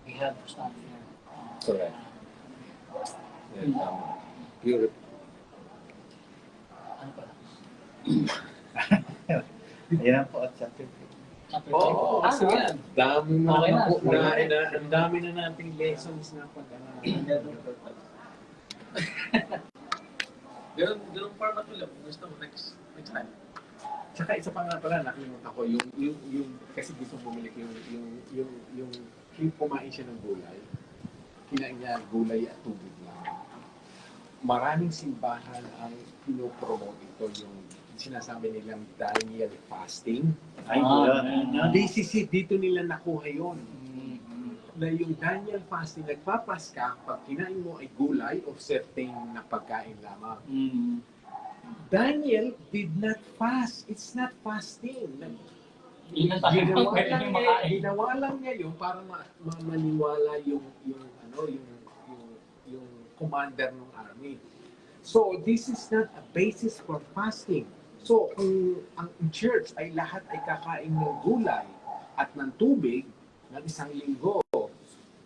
we have to stand here. Correct. Beautiful. Ano pa? Ayan po at chapter 3. Chapter Oo, kasi yan. dami mo Okay na. ang dami na nating lessons na pag-aralan. Ganun format ulit. Gusto mo next time. Tsaka isa pa nga pala, nakalimutan ko, yung kasi gusto bumili ko yung kumain siya ng gulay, kinain niya gulay at tubig lang. Maraming simbahan ang pinopromote ito, yung sinasabi nilang Daniel fasting. Ay, yun. Dito nila nakuha yun. Na yung Daniel fasting, nagpapas ka pag kinain mo ay gulay o certain na pagkain lamang. Daniel did not fast. It's not fasting. Ginawa lang niya yun para maniwala yung commander ng army. So this is not a basis for fasting. So kung ang church ay lahat ay kakain ng gulay at ng tubig ng isang linggo,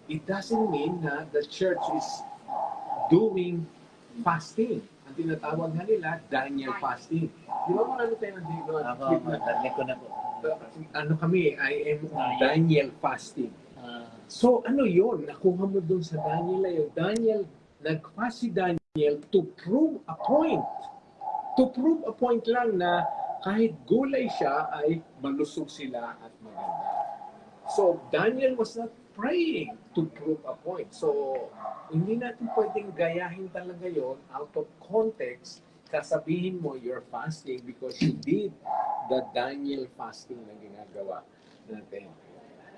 it doesn't mean na the church is doing fasting. Ang tinatawag nga nila, Daniel fasting. Di ba kung ano tayo nandito? Ako, narinig ko na po. Ano kami, I am Daniel fasting. So ano yun? Nakuha mo dun sa Daniel na yun. Daniel, nag-fast si Daniel to prove a point. To prove a point lang na kahit gulay siya ay malusog sila at maganda. So Daniel was not praying to prove a point. So hindi natin pwedeng gayahin talaga yon out of context. Kasabihin mo you're fasting because you did the Daniel fasting na ginagawa natin.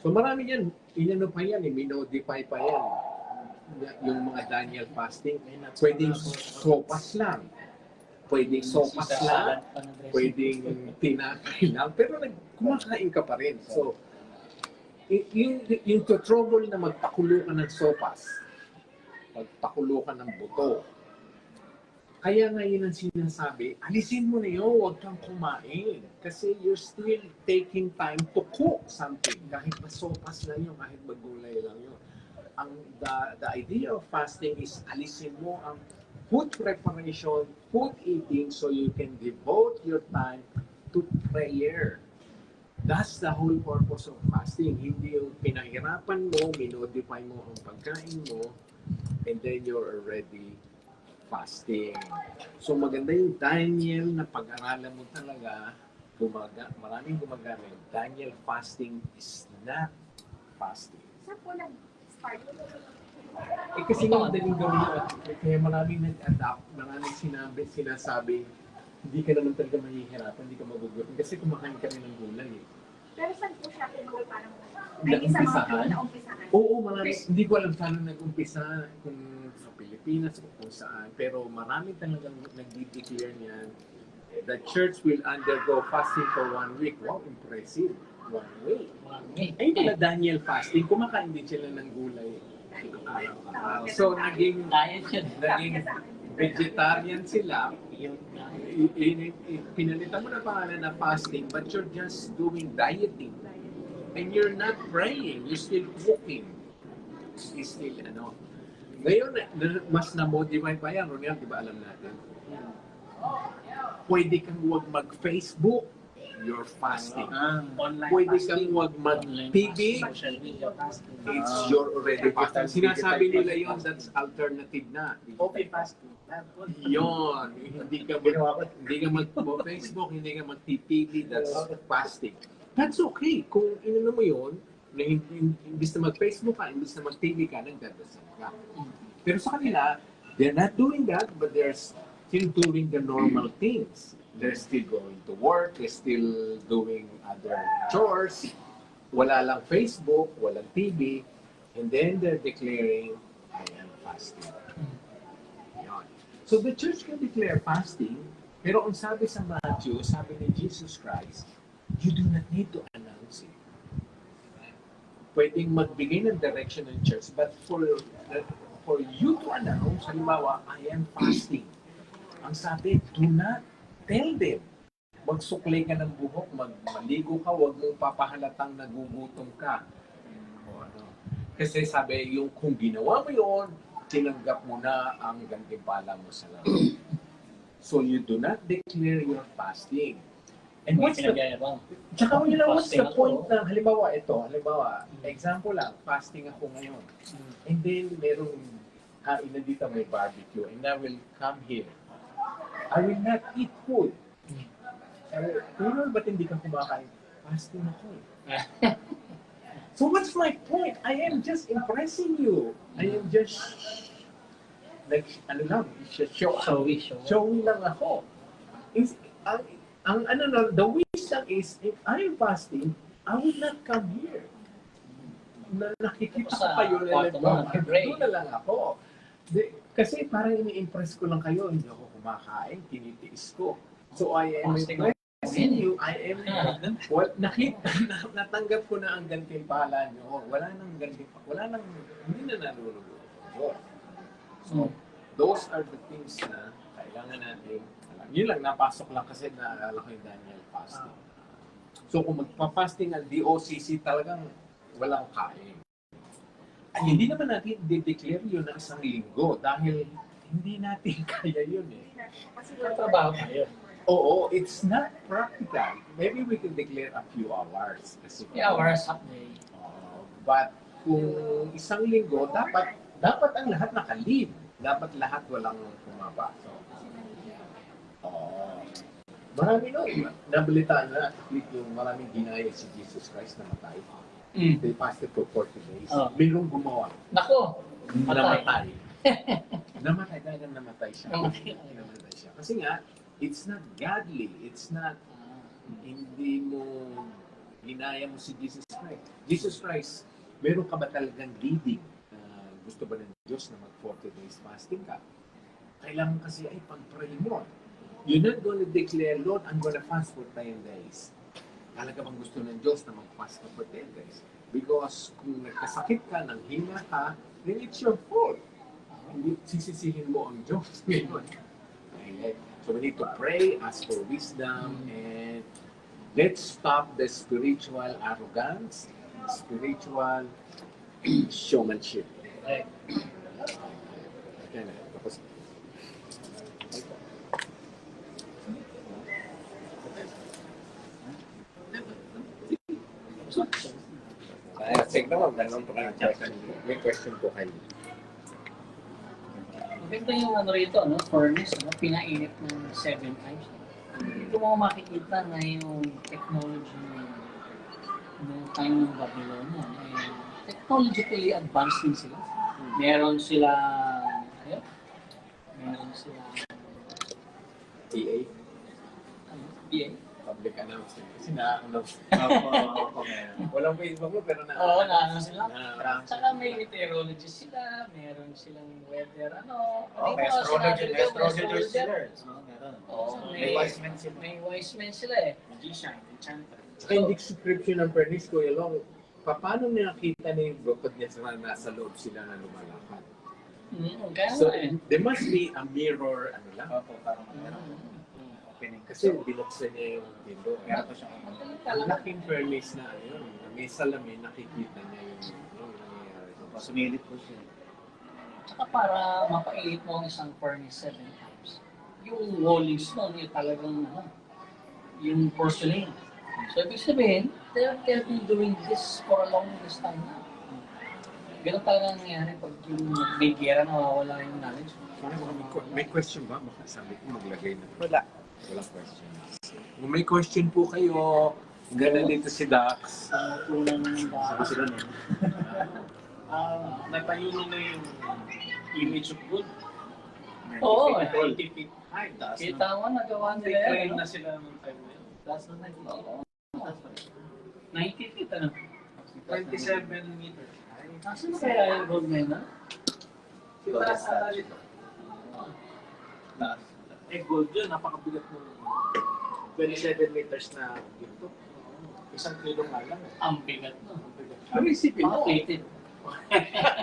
So marami yan. Inano pa yan, minodify pa yan. Yung mga Daniel fasting. Pwedeng sopas lang. Pwedeng sopas lang. Pwedeng tinakay lang. Pero kumakain ka pa rin. So, yung trouble na magpakulo ka ng sopas, magpakulo ka ng buto. Kaya nga yun ang sinasabi, alisin mo na yun, huwag kang kumain. Kasi you're still taking time to cook something. Kahit masopas lang yun, kahit magulay lang yun. the idea of fasting is alisin mo ang food preparation, food eating, so you can devote your time to prayer. That's the whole purpose of fasting. Hindi yung pinahirapan mo, minodify mo ang pagkain mo, and then you're already fasting. So maganda yung Daniel na pag-aralan mo talaga, maraming gumagamit. Daniel fasting is not fasting. Saan po nag-start? Kasi nga madaling gawin yun. Kaya maraming nag-adapt, maraming sinasabi, hindi ka naman talaga mahihirapan, hindi ka magugutom. Kasi kumakain ka rin ng gulay eh. Pero saan po siya kung parang ay isa mga na-umpisahan? Oo, marami. Hindi ko alam saan nag-umpisa, kung sa Pilipinas o kung saan. Pero marami talagang nag-declare niyan. The church will undergo fasting for 1 week. Wow, impressive. 1 week. Ay, pala Daniel fasting, kumakain din sila ng gulay. Araw-araw. So, naging Diet yun. vegetarian sila. Pinalitan mo na pangalan na fasting, but you're just doing dieting. And you're not praying, you're still cooking. You're still, Ngayon, mas na-modify pa yan, Ronel, di ba alam natin? Pwede kang huwag mag-Facebook, you're fasting. Online Pwede fasting. kang huwag mag-TV, Social media fasting. it's your already fasting. Sinasabi nila yon, that's alternative na. Coffee fasting. Yon, hindi ka mag-Facebook, hindi ka mag-TV, that's fasting. That's okay. Kung inano mo yun, na imbis na mag-Facebook ka, imbis na mag-TV ka, nagdadasal ka. Pero sa kanila, they're not doing that, but they're still doing the normal things. They're still going to work, they're still doing other chores, wala lang Facebook, walang TV, and then they're declaring, I am fasting. Yan. So the church can declare fasting, pero ang sabi sa Matthew, sabi ni Jesus Christ, you do not need to announce it. Pwedeng magbigay ng direction ng church, but for you to announce, halimbawa, I am fasting. Ang sabi, do not tell them. Magsuklay ka ng buhok, maligo ka, huwag mong papahalatang nagugutom ka. O ano. Kasi sabi, yung kung ginawa mo yun, tinanggap mo na ang gantimpala mo sa langit. So you do not declare your fasting. And what's the Tsaka what's the point na, halimbawa, example lang, fasting ako ngayon. And then, merong kainan dito may barbecue, and I will come here. I will not eat food. Pero ba't hindi ka kumakain? Fasting ako eh. So what's my point? I am just impressing you. I am just, showing lang ako. The wish lang is, if I am fasting, I will not come here. Nakikita ko kayo na doon na lang ako. Kasi parang ini-impress ko lang kayo, hindi ako kumakain, tinitiis ko. So I am impressing you, I am, natanggap ko na ang gantimpala nyo. Wala nang gantimpala, hindi na nalulugod. So, those are the things na kailangan natin alam. Yun lang, napasok lang kasi naalala ko yung Daniel fasting. So kung magpa-fasting ang DOCC, talagang walang kain. Ay, hindi naman natin de-declare yun ng isang linggo dahil hindi natin kaya yun eh. Trabaho tayo. Oo, it's not practical. Maybe we can declare a few hours. Kasi hours, half day. But kung isang linggo, dapat ang lahat naka-leave. Dapat lahat walang pumapasok. Marami nun. Nabalitaan na yung maraming ginaya si Jesus Christ na matay. They fasted for 40 days. Mayroong gumawa. Nako! Namatay. Talagang namatay siya. Namatay siya. Kasi nga, it's not godly. It's not, hindi mo, ginaya mo si Jesus Christ. Jesus Christ, meron ka ba talagang leading? Gusto ba ng Diyos na mag-40 days fasting ka? Kailangan kasi ay pag-pray mo. You're not going to declare, Lord, I'm going to fast for 10 days. Talaga bang gusto ng Diyos na mag-fast ka for 10 days? Because kung nagkasakit ka, nang hinga ka, then it's your fault. Hindi sisisihin mo ang Diyos ngayon. So we need to pray, ask for wisdom, and let's stop the spiritual arrogance, spiritual showmanship. Correct. Yan na. Tapos, check naman. Meron po kayo question. May question po kayo. Maganda yung ano rito, no? Furnace, no? Pinainit ng 7 times. Dito mo makikita na yung technology ng time ng Babylonia. Eh, technologically advanced din sila. Meron sila, ayun, meron sila, PA, ano, BA. public announcement. Kasi na-announce. Opo, meron. Walang Facebook mo, pero Oo, na sila. na- Tsaka may meteorologist sila, meron silang weather, ano. Oh, may Dito, astrologer, sinabi may ko, astrologer astrologer. sila. So, meron. Oo, May wise men sila. May wise men sila eh. Magician, enchanter. Saka yung description ng furnace, Kuya Long, paano nakita ni Bukod niya sa nasa loob sila na lumalakad? Kaya So, nga eh. there must be a mirror, ano lang. Opo, parang meron. Opening. Kasi binuksan niya yung window. Meron po siyang Madaling Ang talaga. laking furnace na yun. Na may salamin, nakikita niya yung nangyayari. sumilip po siya. Tsaka para mapainit mo ang isang furnace 7 times, yung wallings mo, yung talagang, yung porcelain. So, ibig sabihin, they've been doing this for a longest time now. Ganun talaga nangyayari pag yung may gera, nawawala yung knowledge. May question ba? Baka sabi ko maglagay na. Wala. Walang question. Kung may question po kayo, ganda dito si Dax. Tunan ng Sabi sila nun. Natayo nila yung image of good. Oo, 90 feet high. Taas na. kita mo, nagawa May nila claim yan. na sila nung time na yun. Taas na 90. Oo. 90 feet, ano? 27 meters. Nasaan na kaya yung gold na yun, ha? Yung taas ata dito. Taas. Eh, gold yun. Napakabigat ng 27 meters na ginto. Isang kilo nga lang. Ang bigat, no? Pero isipin Mga mo, plated.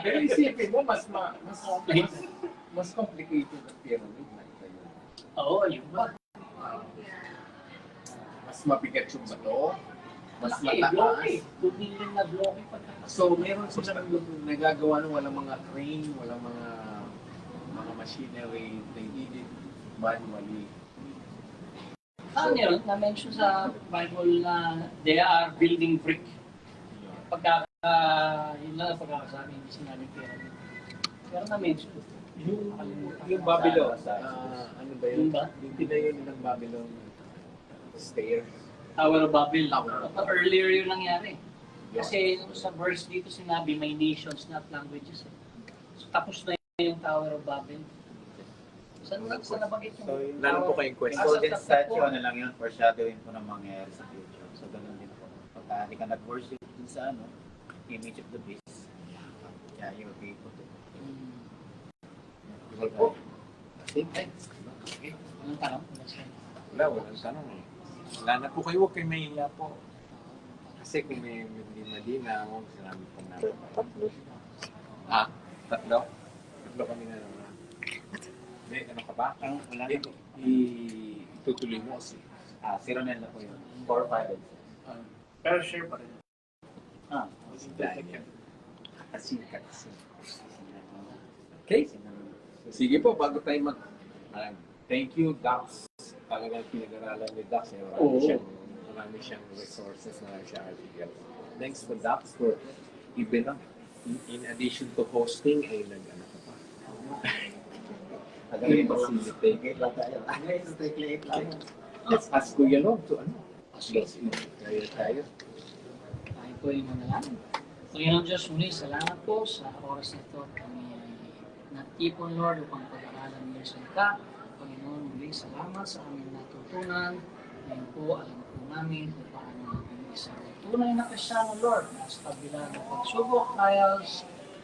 pero isipin mo, mas complicated ang pyramid na ito yun. Oo, yun ba? Mas mabigat yung bato, mas Malaki, mataas. blocky. 2 million na blocky pagkakasal. So, meron silang nagagawa ng walang mga crane, walang mga machinery, they did it manually. Meron, na-mention sa Bible na they are building brick. Yun lang ang pagkakasabi, hindi sinabi pyramid. Pero na-mention. Yung Babylon, ano ba yun? Yung ba? Yung tinayo nilang Babylon stair. Tower of Babel. Earlier yun nangyari. Kasi sa verse dito sinabi, may nations, not languages. So, tapos na yung Tower of Babel. Saan nabanggit yung So, yung Lalo po kayong question. golden statue, ano lang yun, foreshadowing po ng mangyayari sa future. So, ganun din po. Pagka hindi ka nag-worship dun sa image of the beast, yeah, you will be able to. Well po. Okay. Anong tanong? Walang tanong eh. Wala na po kayo, huwag kayo mahiya po. Kasi kung may hindi madina, sinabi po na. Ah, tatlo? Tatlo kami na naman. Hindi, ano ka ba? Wala na po. Itutuloy mo kasi. Si Ronel na po yun. 4, 5, and Pero share pa rin. 6. Dahil yan. Kasi. Okay? Sige po, bago tayo thank you, Dax. Talagang pinag-aralan ni Dax. Oo. Marami siyang resources, marami siyang articles. Thanks for Dax for even in addition to hosting, ay nag-ano ka pa. Facilitate lang tayo. Facilitate lang. Let's ask Kuya Long to ano. Tayo. Tayo po yung manalangin. Panginoon Diyos, muli salamat po sa oras na ito. Kami ay natipon, Lord, upang pag-aralan niyo sa ika. Panginoon, muli salamat sa aming natutunan. Ngayon po, alam po namin kung paano natin isang tunay na Kristiyano, Lord, na sa kabila ng pagsubok, trials,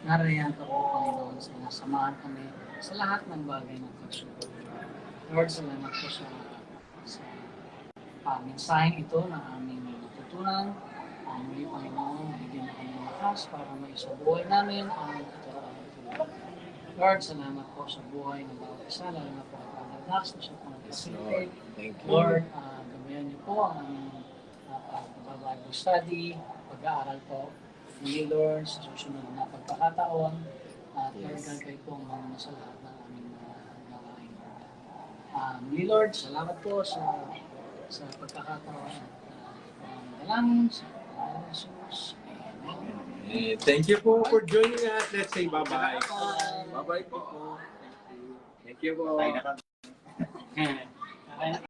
nariyan ka po, Panginoon, sa nasamahan kami sa lahat ng bagay ng pagsubok. Lord, salamat po sa mensaheng ito na aming natutunan. Muli, Panginoon, bigyan na kami ng lakas para maisabuhay namin ang ito-araw. Lord, salamat po sa buhay ng bawat isa, lalo na po ang paglagas na siya po nag-facilitate. Thank you. Lord, gabayan niyo po ang aming Bible study, pag-aaral po. Muli, Lord, sa susunod na pagkakataon, At Yes. talagang kayo po ang mga sa lahat ng aming gawain. Muli Lord, salamat po sa pagkakataon at dalangin sa pangalan ng Jesus. Amen. Thank you po for joining us. Let's say bye-bye. Bye-bye po. Thank you po. Tayo na kami. Kaya